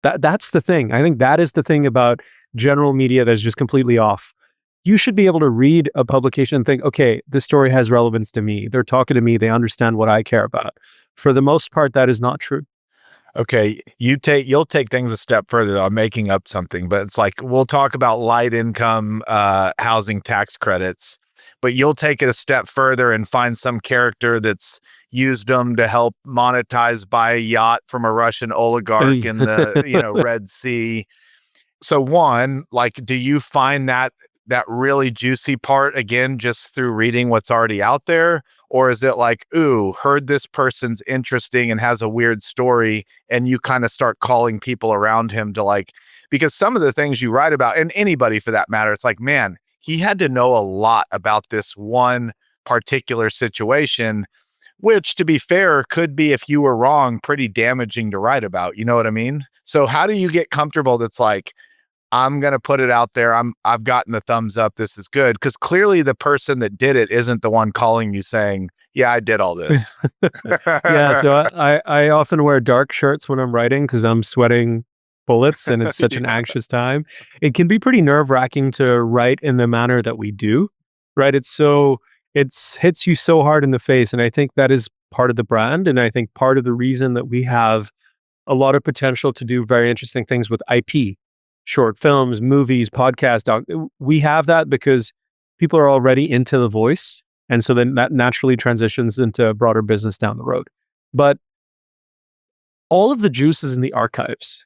That's the thing. I think that is the thing about general media that's just completely off. You should be able to read a publication and think, okay, this story has relevance to me. They're talking to me. They understand what I care about. For the most part, that is not true. Okay, you'll take things a step further. I'm making up something, but it's like we'll talk about light income housing tax credits, but you'll take it a step further and find some character that's used them to help monetize, buy a yacht from a Russian oligarch in the Red Sea. So one, like, do you find that really juicy part again just through reading what's already out there? Or is it like, ooh, heard this person's interesting and has a weird story, and you kind of start calling people around him to because some of the things you write about, and anybody for that matter, it's like, man, he had to know a lot about this one particular situation, which to be fair, could be, if you were wrong, pretty damaging to write about. You know what I mean? So how do you get comfortable that's like, I'm going to put it out there. I've gotten the thumbs up. This is good. Because clearly the person that did it isn't the one calling you saying, yeah, I did all this. Yeah. So I often wear dark shirts when I'm writing because I'm sweating bullets and it's such an anxious time. It can be pretty nerve-wracking to write in the manner that we do, right? It hits you so hard in the face. And I think that is part of the brand. And I think part of the reason that we have a lot of potential to do very interesting things with IP. Short films, movies, podcasts, we have that because people are already into the voice. And so then that naturally transitions into broader business down the road. But all of the juice is in the archives.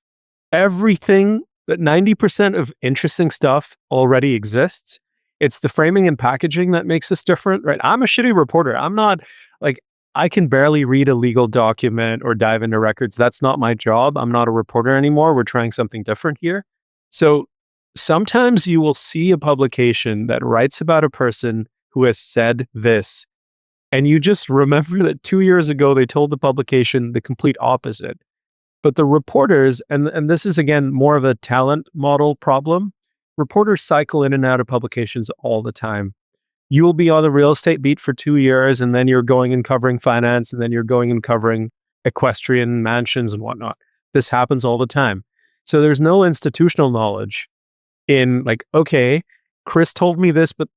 Everything, that 90% of interesting stuff already exists. It's the framing and packaging that makes us different, right? I'm a shitty reporter. I'm not I can barely read a legal document or dive into records. That's not my job. I'm not a reporter anymore. We're trying something different here. So sometimes you will see a publication that writes about a person who has said this, and you just remember that 2 years ago, they told the publication the complete opposite. But the reporters, and this is again, more of a talent model problem. Reporters cycle in and out of publications all the time. You will be on the real estate beat for 2 years, and then you're going and covering finance, and then you're going and covering equestrian mansions and whatnot. This happens all the time. So there's no institutional knowledge in okay, Chris told me this, but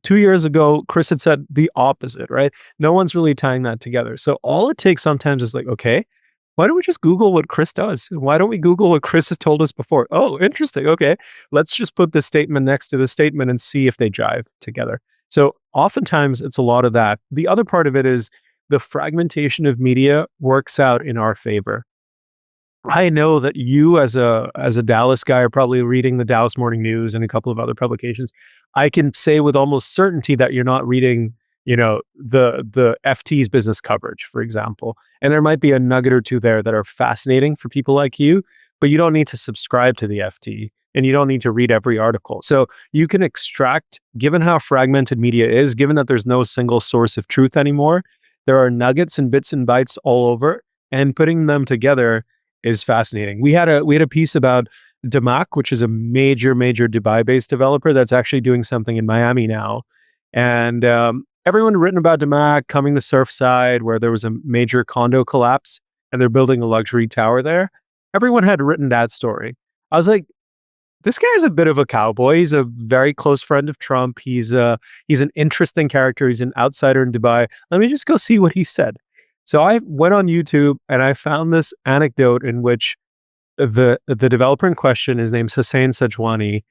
2 years ago, Chris had said the opposite, right? No one's really tying that together. So all it takes sometimes is like, okay, why don't we just Google what Chris does? Why don't we Google what Chris has told us before? Oh, interesting. Okay, let's just put this statement next to the statement and see if they jive together. So oftentimes it's a lot of that. The other part of it is the fragmentation of media works out in our favor. I know that you as a Dallas guy are probably reading the Dallas Morning News and a couple of other publications. I can say with almost certainty that you're not reading, the FT's business coverage, for example. And there might be a nugget or two there that are fascinating for people like you, but you don't need to subscribe to the FT and you don't need to read every article. So you can extract, given how fragmented media is, given that there's no single source of truth anymore, there are nuggets and bits and bytes all over, and putting them together is fascinating. We had a piece about Damak, which is a major Dubai-based developer that's actually doing something in Miami now. And everyone written about Damak coming to Surfside, where there was a major condo collapse, and they're building a luxury tower there. Everyone had written that story. I was like, this guy's a bit of a cowboy. He's a very close friend of Trump. He's an interesting character. He's an outsider in Dubai. Let me just go see what he said. So I went on YouTube and I found this anecdote in which the developer in question, his name's Hiten Samtani,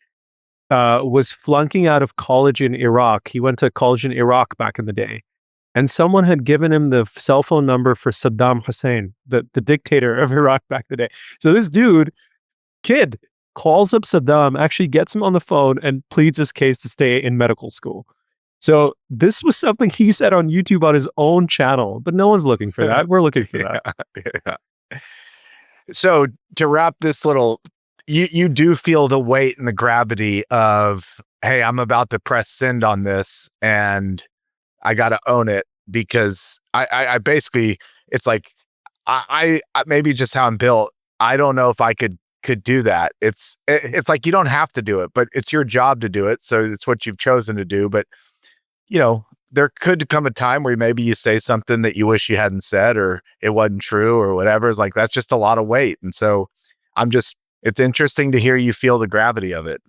was flunking out of college in Iraq. He went to college in Iraq back in the day. And someone had given him the cell phone number for Saddam Hussein, the dictator of Iraq back in the day. So this kid, calls up Saddam, actually gets him on the phone and pleads his case to stay in medical school. So this was something he said on YouTube on his own channel, but no one's looking for that. We're looking for that. Yeah. So to wrap this little, you do feel the weight and the gravity of, hey, I'm about to press send on this and I got to own it, because I basically, it's like, I maybe just how I'm built. I don't know if I could do that. It's like, you don't have to do it, but it's your job to do it. So it's what you've chosen to do. But there could come a time where maybe you say something that you wish you hadn't said, or it wasn't true or whatever. It's like, that's just a lot of weight. And so it's interesting to hear you feel the gravity of it.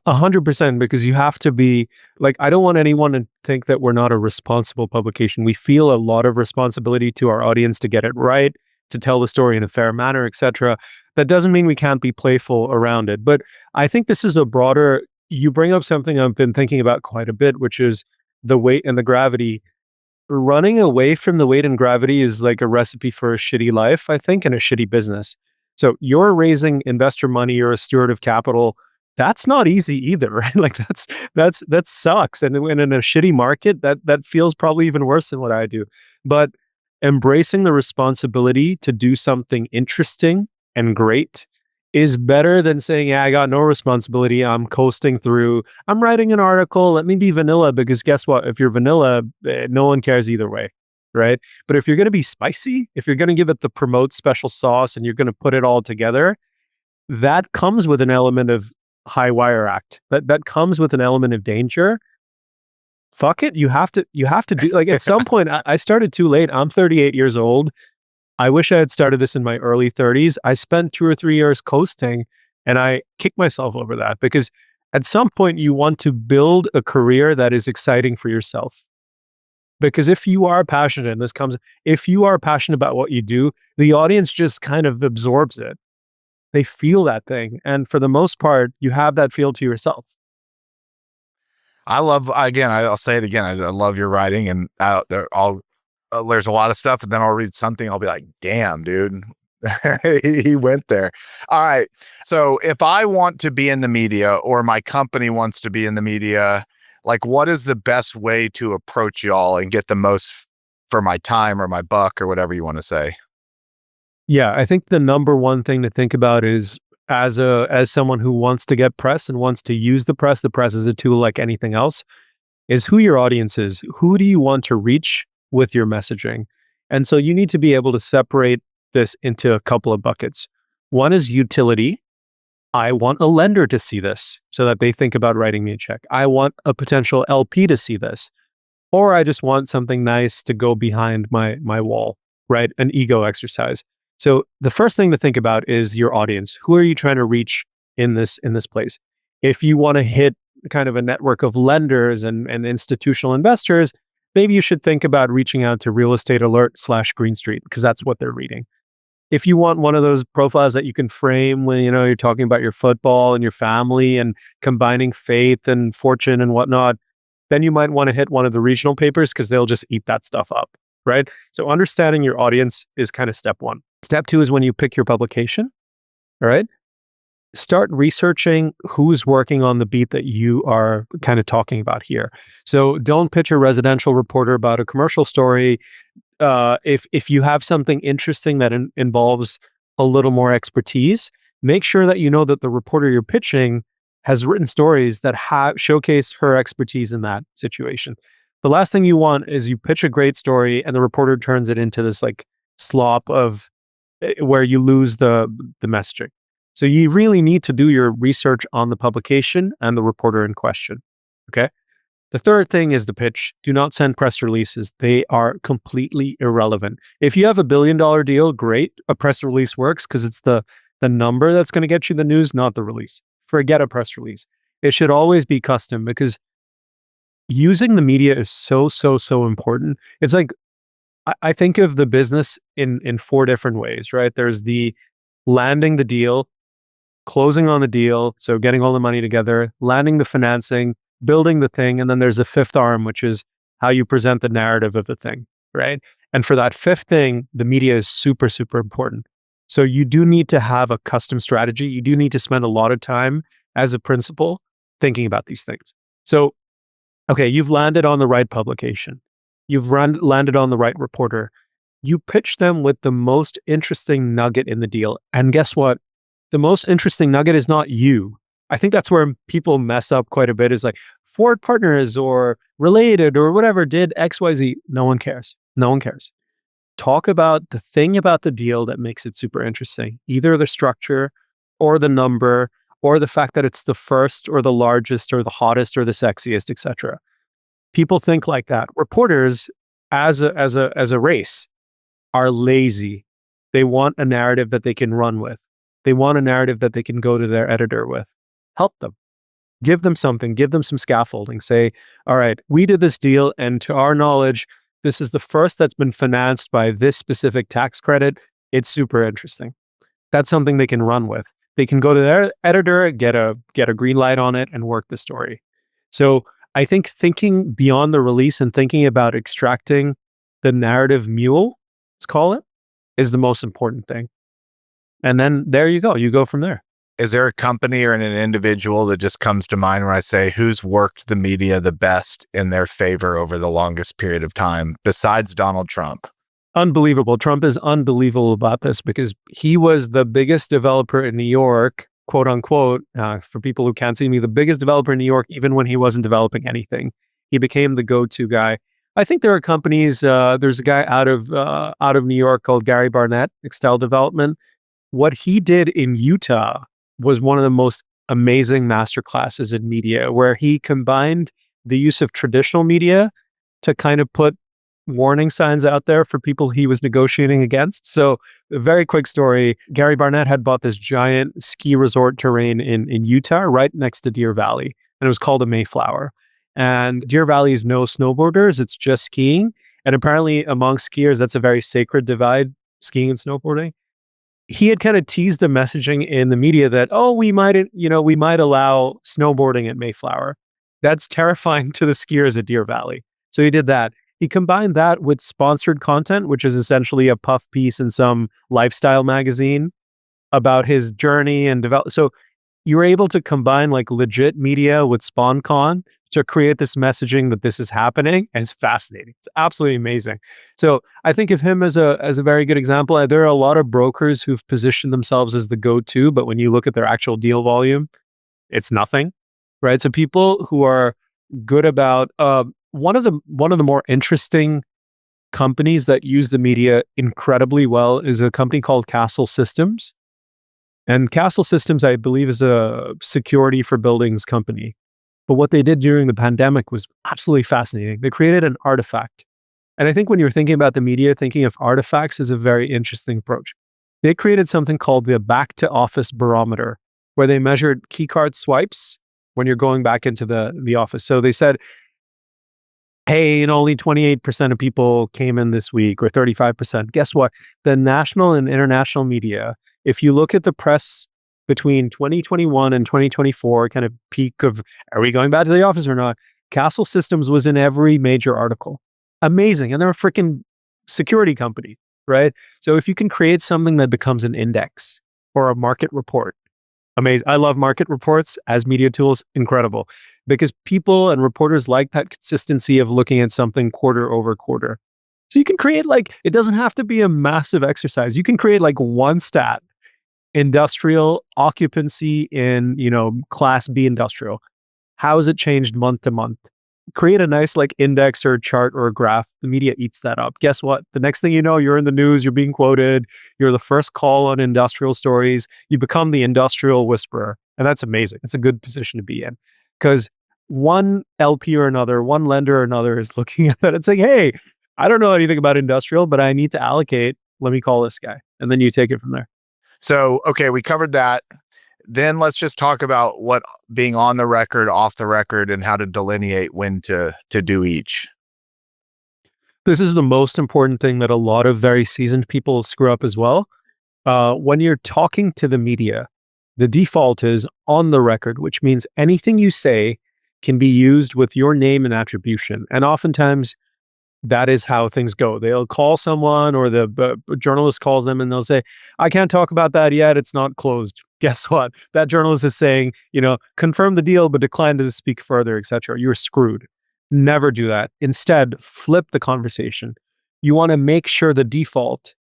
100%, because you have to be like, I don't want anyone to think that we're not a responsible publication. We feel a lot of responsibility to our audience to get it right, to tell the story in a fair manner, etc. That doesn't mean we can't be playful around it. But I think this is you bring up something I've been thinking about quite a bit, which is the weight and the gravity. Running away from the weight and gravity is like a recipe for a shitty life, I think, and a shitty business. So you're raising investor money, you're a steward of capital. That's not easy either, right? Like that sucks. And in a shitty market, that feels probably even worse than what I do. But embracing the responsibility to do something interesting and great is better than saying, yeah, I got no responsibility. I'm coasting through. I'm writing an article. Let me be vanilla, because guess what? If you're vanilla, no one cares either way, right? But if you're going to be spicy, if you're going to give it the promote special sauce and you're going to put it all together, that comes with an element of high wire act. That comes with an element of danger. Fuck it. You have to do, like, at some point, I started too late. I'm 38 years old. I wish I had started this in my early 30s. I spent 2 or 3 years coasting, and I kicked myself over that, because at some point you want to build a career that is exciting for yourself. Because if you are passionate, and if you are passionate about what you do, the audience just kind of absorbs it. They feel that thing. And for the most part, you have that feel to yourself. I'll say it again. I love your writing, and there's a lot of stuff, and then I'll read something. I'll be like, damn, dude, he went there. All right. So if I want to be in the media, or my company wants to be in the media, like, what is the best way to approach y'all and get the most for my time or my buck, or whatever you want to say? Yeah, I think the number one thing to think about is, as someone who wants to get press and wants to use the press is a tool like anything else, is who your audience is. Who do you want to reach with your messaging? And so you need to be able to separate this into a couple of buckets. One is utility. I want a lender to see this so that they think about writing me a check. I want a potential LP to see this. Or I just want something nice to go behind my wall, right? An ego exercise. So the first thing to think about is your audience. Who are you trying to reach in this place? If you want to hit kind of a network of lenders and institutional investors, maybe you should think about reaching out to Real Estate Alert / Green Street, because that's what they're reading. If you want one of those profiles that you can frame when, you're talking about your football and your family and combining faith and fortune and whatnot, then you might want to hit one of the regional papers, because they'll just eat that stuff up, right? So understanding your audience is kind of step one. Step two is when you pick your publication, all right? Start researching who's working on the beat that you are kind of talking about here. So don't pitch a residential reporter about a commercial story. If you have something interesting that involves a little more expertise, make sure that you know that the reporter you're pitching has written stories that showcase her expertise in that situation. The last thing you want is you pitch a great story and the reporter turns it into this like slop of where you lose the messaging. So you really need to do your research on the publication and the reporter in question. Okay. The third thing is the pitch. Do not send press releases. They are completely irrelevant. If you have $1 billion deal, great. A press release works because it's the number that's going to get you the news, not the release. Forget a press release. It should always be custom, because using the media is so important. It's like, I think of the business in 4 different ways, right? There's the landing the deal, closing on the deal, so getting all the money together, landing the financing, building the thing, and then there's a 5th arm, which is how you present the narrative of the thing, right? And for that 5th thing, the media is super important. So you do need to have a custom strategy. You do need to spend a lot of time as a principal thinking about these things. So, okay, you've landed on the right publication. You've landed on the right reporter. You pitch them with the most interesting nugget in the deal. And guess what? The most interesting nugget is not you. I think that's where people mess up quite a bit, is like Ford Partners or Related or whatever did XYZ. No one cares. No one cares. Talk about the thing about the deal that makes it super interesting, either the structure or the number or the fact that it's the first or the largest or the hottest or the sexiest, etc. People think like that. Reporters, as a race, are lazy. They want a narrative that they can run with. They want a narrative that they can go to their editor with. Help them. Give them something. Give them some scaffolding. Say, all right, we did this deal, and to our knowledge, this is the first that's been financed by this specific tax credit. It's super interesting. That's something they can run with. They can go to their editor, get a green light on it, and work the story. So I think thinking beyond the release and thinking about extracting the narrative mule, let's call it, is the most important thing. And then there you go. You go from there. Is there a company or an individual that just comes to mind when I say who's worked the media the best in their favor over the longest period of time besides Donald Trump? Unbelievable. Trump is unbelievable about this, because he was the biggest developer in New York, quote unquote, for people who can't see me, the biggest developer in New York, even when he wasn't developing anything. He became the go-to guy. I think there are companies, there's a guy out of New York called Gary Barnett, Extel Development. What he did in Utah was one of the most amazing masterclasses in media, where he combined the use of traditional media to kind of put warning signs out there for people he was negotiating against. So a very quick story. Gary Barnett had bought this giant ski resort terrain in Utah, right next to Deer Valley. And it was called the Mayflower. And Deer Valley is no snowboarders. It's just skiing. And apparently among skiers, that's a very sacred divide, skiing and snowboarding. He had kind of teased the messaging in the media that, oh, we might allow snowboarding at Mayflower. That's terrifying to the skiers at Deer Valley. So he did that. He combined that with sponsored content, which is essentially a puff piece in some lifestyle magazine about his journey and develop. So you were able to combine like legit media with SpawnCon to create this messaging that this is happening, and it's fascinating. It's absolutely amazing. So I think of him as a very good example. There are a lot of brokers who've positioned themselves as the go-to, but when you look at their actual deal volume, it's nothing, right? So people who are good about one of the more interesting companies that use the media incredibly well is a company called Castle Systems. And Castle Systems, I believe, is a security for buildings company. But what they did during the pandemic was absolutely fascinating. They created an artifact. And I think when you're thinking about the media, thinking of artifacts is a very interesting approach. They created something called the back to office barometer, where they measured keycard swipes when you're going back into the office. So they said, hey, only 28% of people came in this week, or 35%. Guess what? The national and international media, if you look at the press between 2021 and 2024, kind of peak of, are we going back to the office or not? Castle Systems was in every major article. Amazing. And they're a freaking security company, right? So if you can create something that becomes an index or a market report, amazing. I love market reports as media tools, incredible, because people and reporters like that consistency of looking at something quarter over quarter. So you can create it doesn't have to be a massive exercise. You can create one stat, industrial occupancy in, class B industrial. How has it changed month to month? Create a nice index or a chart or a graph. The media eats that up. Guess what? The next thing you know, you're in the news, you're being quoted, you're the first call on industrial stories, you become the industrial whisperer. And that's amazing. It's a good position to be in, because one LP or another, one lender or another is looking at that and saying, hey, I don't know anything about industrial, but I need to allocate. Let me call this guy. And then you take it from there. So, okay, we covered that. Then let's just talk about what being on the record, off the record, and how to delineate when to do each. This is the most important thing that a lot of very seasoned people screw up as well. When you're talking to the media, the default is on the record, which means anything you say can be used with your name and attribution. And oftentimes, that is how things go. They'll call someone, or the journalist calls them and they'll say, I can't talk about that yet. It's not closed. Guess what? That journalist is saying, confirm the deal, but decline to speak further, etc. You're screwed. Never do that. Instead, flip the conversation. You want to make sure the default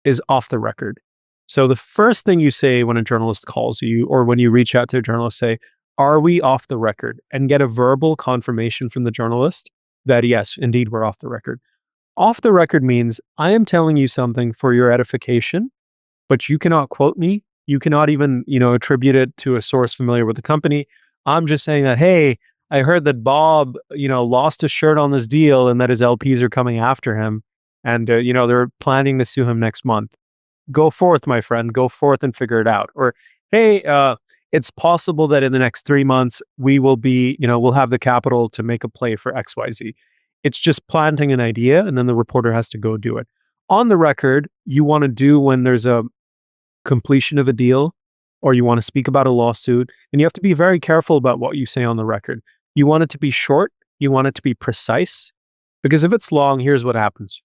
is off the record. So the first thing you say when a journalist calls you, or when you reach out to a journalist, say, are we off the record? And get a verbal confirmation from the journalist that yes, indeed, we're off the record. Off the record means I am telling you something for your edification, but you cannot quote me. You cannot even, attribute it to a source familiar with the company. I'm just saying that, hey, I heard that Bob, lost his shirt on this deal and that his LPs are coming after him. And, they're planning to sue him next month. Go forth, my friend. Go forth and figure it out. Or, hey, it's possible that in the next 3 months, we will be, we'll have the capital to make a play for XYZ. It's just planting an idea, and then the reporter has to go do it. On the record, you want to do when there's a completion of a deal, or you want to speak about a lawsuit, and you have to be very careful about what you say on the record. You want it to be short. You want it to be precise, because if it's long, here's what happens.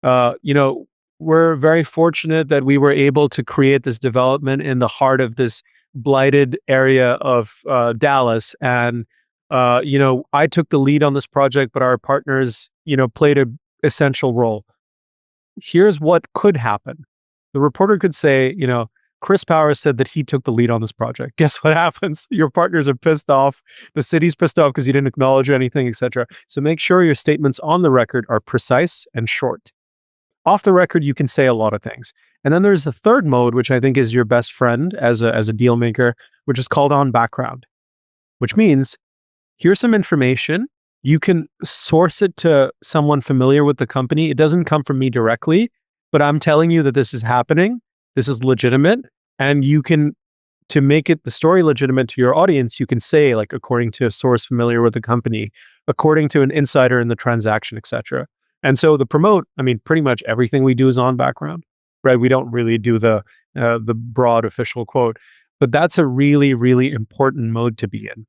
We're very fortunate that we were able to create this development in the heart of this blighted area of Dallas. And, I took the lead on this project, but our partners, played an essential role. Here's what could happen. The reporter could say, Chris Powers said that he took the lead on this project. Guess what happens? Your partners are pissed off. The city's pissed off because you didn't acknowledge anything, etc. So make sure your statements on the record are precise and short. Off the record, you can say a lot of things. And then there's the third mode, which I think is your best friend as a deal maker, which is called on background, which means here's some information. You can source it to someone familiar with the company. It doesn't come from me directly, but I'm telling you that this is happening. This is legitimate. And you can, to make it the story legitimate to your audience, you can say according to a source familiar with the company, according to an insider in the transaction, etc. And so the promote, pretty much everything we do is on background, right? We don't really do the broad official quote, but that's a really, really important mode to be in.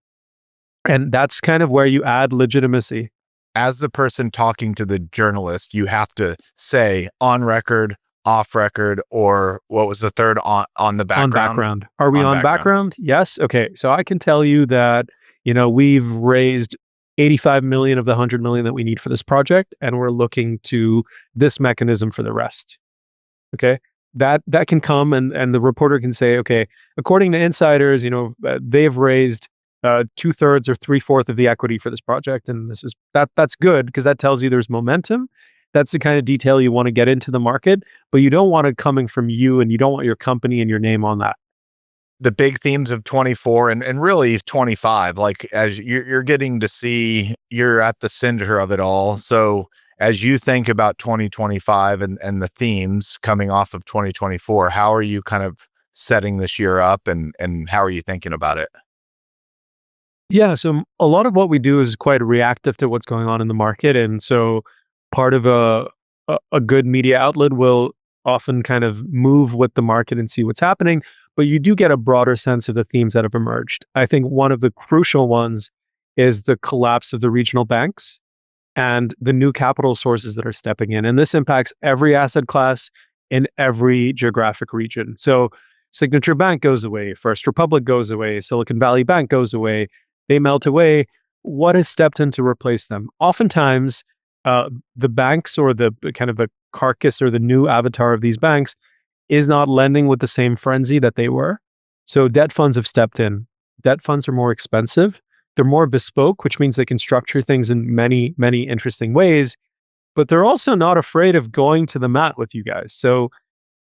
And that's kind of where you add legitimacy. As the person talking to the journalist, you have to say on record, off record, or what was the third on the background? On background. Are we on background? Yes. Okay. So I can tell you that, we've raised 85 million of the 100 million that we need for this project, and we're looking to this mechanism for the rest. Okay. That can come and the reporter can say, okay, according to insiders, they've raised 2/3 or 3/4 of the equity for this project. And that's good, because that tells you there's momentum. That's the kind of detail you want to get into the market, but you don't want it coming from you, and you don't want your company and your name on that. The big themes of 24 and really 25, as you're getting to see, you're at the center of it all. So as you think about 2025 and the themes coming off of 2024, how are you kind of setting this year up, and how are you thinking about it? Yeah, so a lot of what we do is quite reactive to what's going on in the market. And so part of a good media outlet will often kind of move with the market and see what's happening, but you do get a broader sense of the themes that have emerged. I think one of the crucial ones is the collapse of the regional banks and the new capital sources that are stepping in. And this impacts every asset class in every geographic region. So Signature Bank goes away, First Republic goes away, Silicon Valley Bank goes away, they melt away. What has stepped in to replace them? Oftentimes, the banks or the kind of a carcass or the new avatar of these banks is not lending with the same frenzy that they were. So debt funds have stepped in. Debt funds are more expensive. They're more bespoke, which means they can structure things in many, many interesting ways, but they're also not afraid of going to the mat with you guys. So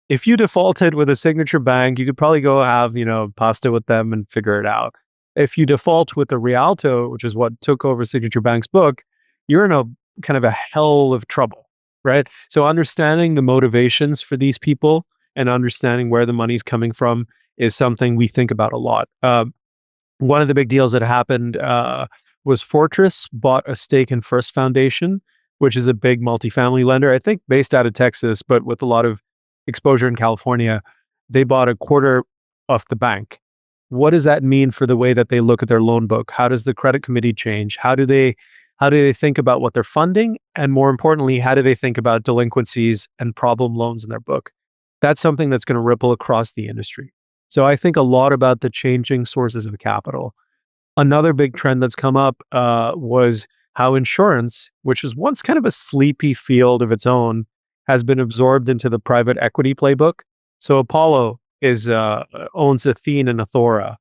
if you defaulted with a Signature Bank, you could probably go have, pasta with them and figure it out. If you default with the Rialto, which is what took over Signature Bank's book, you're in a kind of a hell of trouble, right? So understanding the motivations for these people and understanding where the money's coming from is something we think about a lot. One of the big deals that happened was Fortress bought a stake in First Foundation, which is a big multifamily lender, I think based out of Texas, but with a lot of exposure in California. They bought a quarter of the bank. What does that mean for the way that they look at their loan book? How does the credit committee change? How do they think about what they're funding? And more importantly, how do they think about delinquencies and problem loans in their book? That's something that's going to ripple across the industry. So I think a lot about the changing sources of capital. Another big trend that's come up was how insurance, which was once kind of a sleepy field of its own, has been absorbed into the private equity playbook. So Apollo owns Athene and Athora.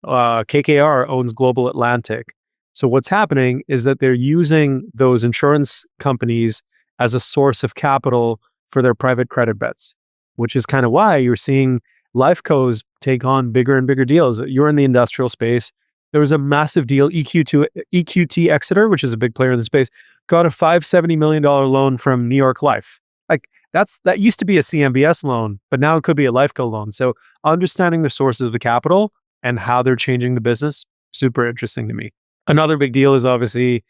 KKR owns Global Atlantic. So what's happening is that they're using those insurance companies as a source of capital for their private credit bets, which is kind of why you're seeing life cos take on bigger and bigger deals. You're in the industrial space. There was a massive deal, EQT Exeter, which is a big player in the space, got a $570 million loan from New York Life. Like that used to be a CMBS loan, but now it could be a Lifeco loan. So understanding the sources of the capital and how they're changing the business, super interesting to me. Another big deal is obviously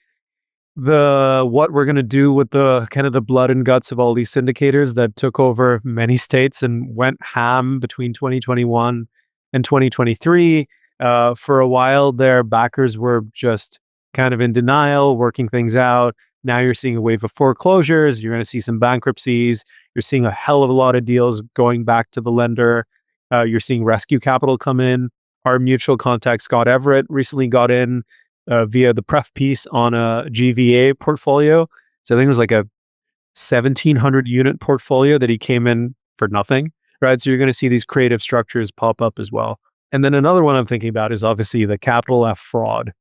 what we're going to do with the kind of the blood and guts of all these syndicators that took over many states and went ham between 2021 and 2023. For a while, their backers were just kind of in denial, working things out. Now you're seeing a wave of foreclosures. You're going to see some bankruptcies. You're seeing a hell of a lot of deals going back to the lender. You're seeing rescue capital come in. Our mutual contact, Scott Everett, recently got in via the pref piece on a GVA portfolio. So I think it was like a 1,700 unit portfolio that he came in for nothing, right? So you're going to see these creative structures pop up as well. And then another one I'm thinking about is obviously the capital F fraud.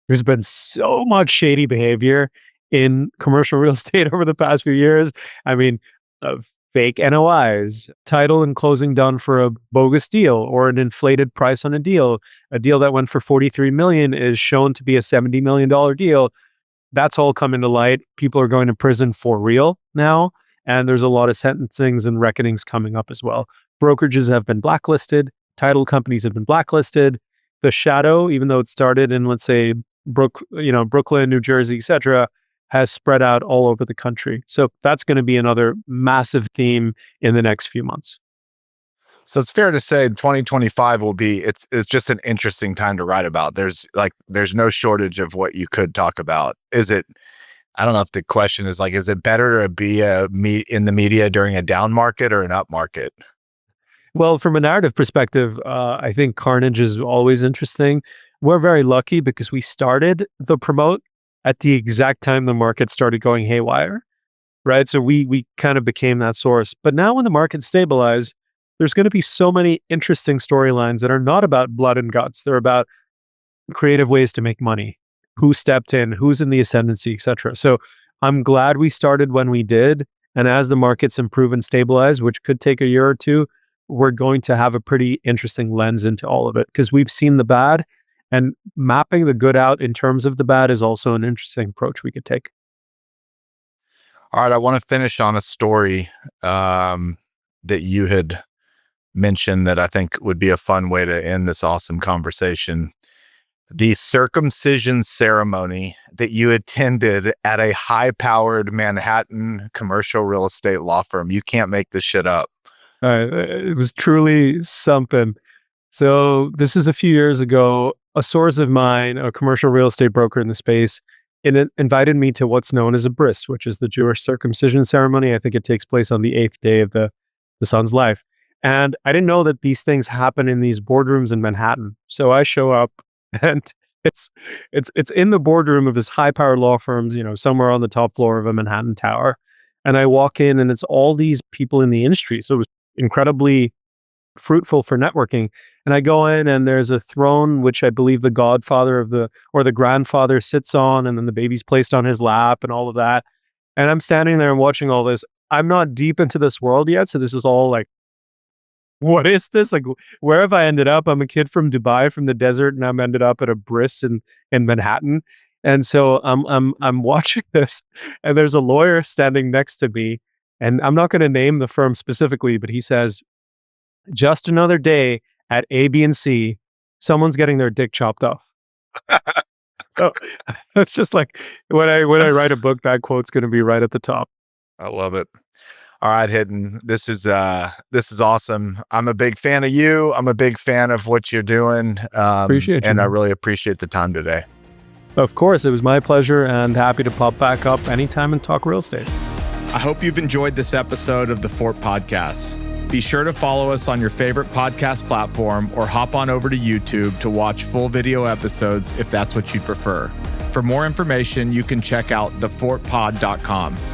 There's been so much shady behavior in commercial real estate over the past few years. I mean, fake NOIs, title and closing done for a bogus deal or an inflated price on a deal that went for $43 million is shown to be a $70 million deal. That's all come into light. People are going to prison for real now. And there's a lot of sentencings and reckonings coming up as well. Brokerages have been blacklisted. Title companies have been blacklisted. The shadow, even though it started in, let's say, Brooklyn, New Jersey, etc., has spread out all over the country. So that's going to be another massive theme in the next few months. So it's fair to say 2025 will be, it's just an interesting time to write about. There's no shortage of what you could talk about. I don't know if the question is is it better to be in the media during a down market or an up market? Well, from a narrative perspective, I think carnage is always interesting. We're very lucky because we started the promote at the exact time the market started going haywire, right? So we kind of became that source. But now when the market stabilizes, there's going to be so many interesting storylines that are not about blood and guts. They're about creative ways to make money, who stepped in, who's in the ascendancy, etc. So I'm glad we started when we did. And as the markets improve and stabilize, which could take a year or two, we're going to have a pretty interesting lens into all of it because we've seen the bad, and mapping the good out in terms of the bad is also an interesting approach we could take. All right. I want to finish on a story that you had mentioned that I think would be a fun way to end this awesome conversation. the circumcision ceremony that you attended at a high-powered Manhattan commercial real estate law firm. You can't make this shit up. It was truly something. So this is a few years ago. A source of mine, a commercial real estate broker in the space, invited me to what's known as a bris, which is the Jewish circumcision ceremony. I think it takes place on the 8th day of the son's life. And I didn't know that these things happen in these boardrooms in Manhattan. So I show up, and it's in the boardroom of this high-powered law firms, somewhere on the top floor of a Manhattan tower. And I walk in, and it's all these people in the industry. So it was incredibly fruitful for networking. And I go in, and there's a throne, which I believe the godfather or the grandfather sits on, and then the baby's placed on his lap and all of that. And I'm standing there and watching all this. I'm not deep into this world yet. So this is all like, what is this? Like, where have I ended up? I'm a kid from Dubai, from the desert, and I'm ended up at a bris in Manhattan. And so I'm watching this, and there's a lawyer standing next to me, and I'm not going to name the firm specifically, but he says, just another day at A, B, and C, someone's getting their dick chopped off. So it's just like when I write a book, that quote's going to be right at the top. I love it. All right, Hiten, this is awesome. I'm a big fan of you. I'm a big fan of what you're doing. Appreciate you. And I really appreciate the time today. Of course, it was my pleasure, and happy to pop back up anytime and talk real estate. I hope you've enjoyed this episode of the Fort Podcast. Be sure to follow us on your favorite podcast platform, or hop on over to YouTube to watch full video episodes if that's what you prefer. For more information, you can check out thefortpod.com.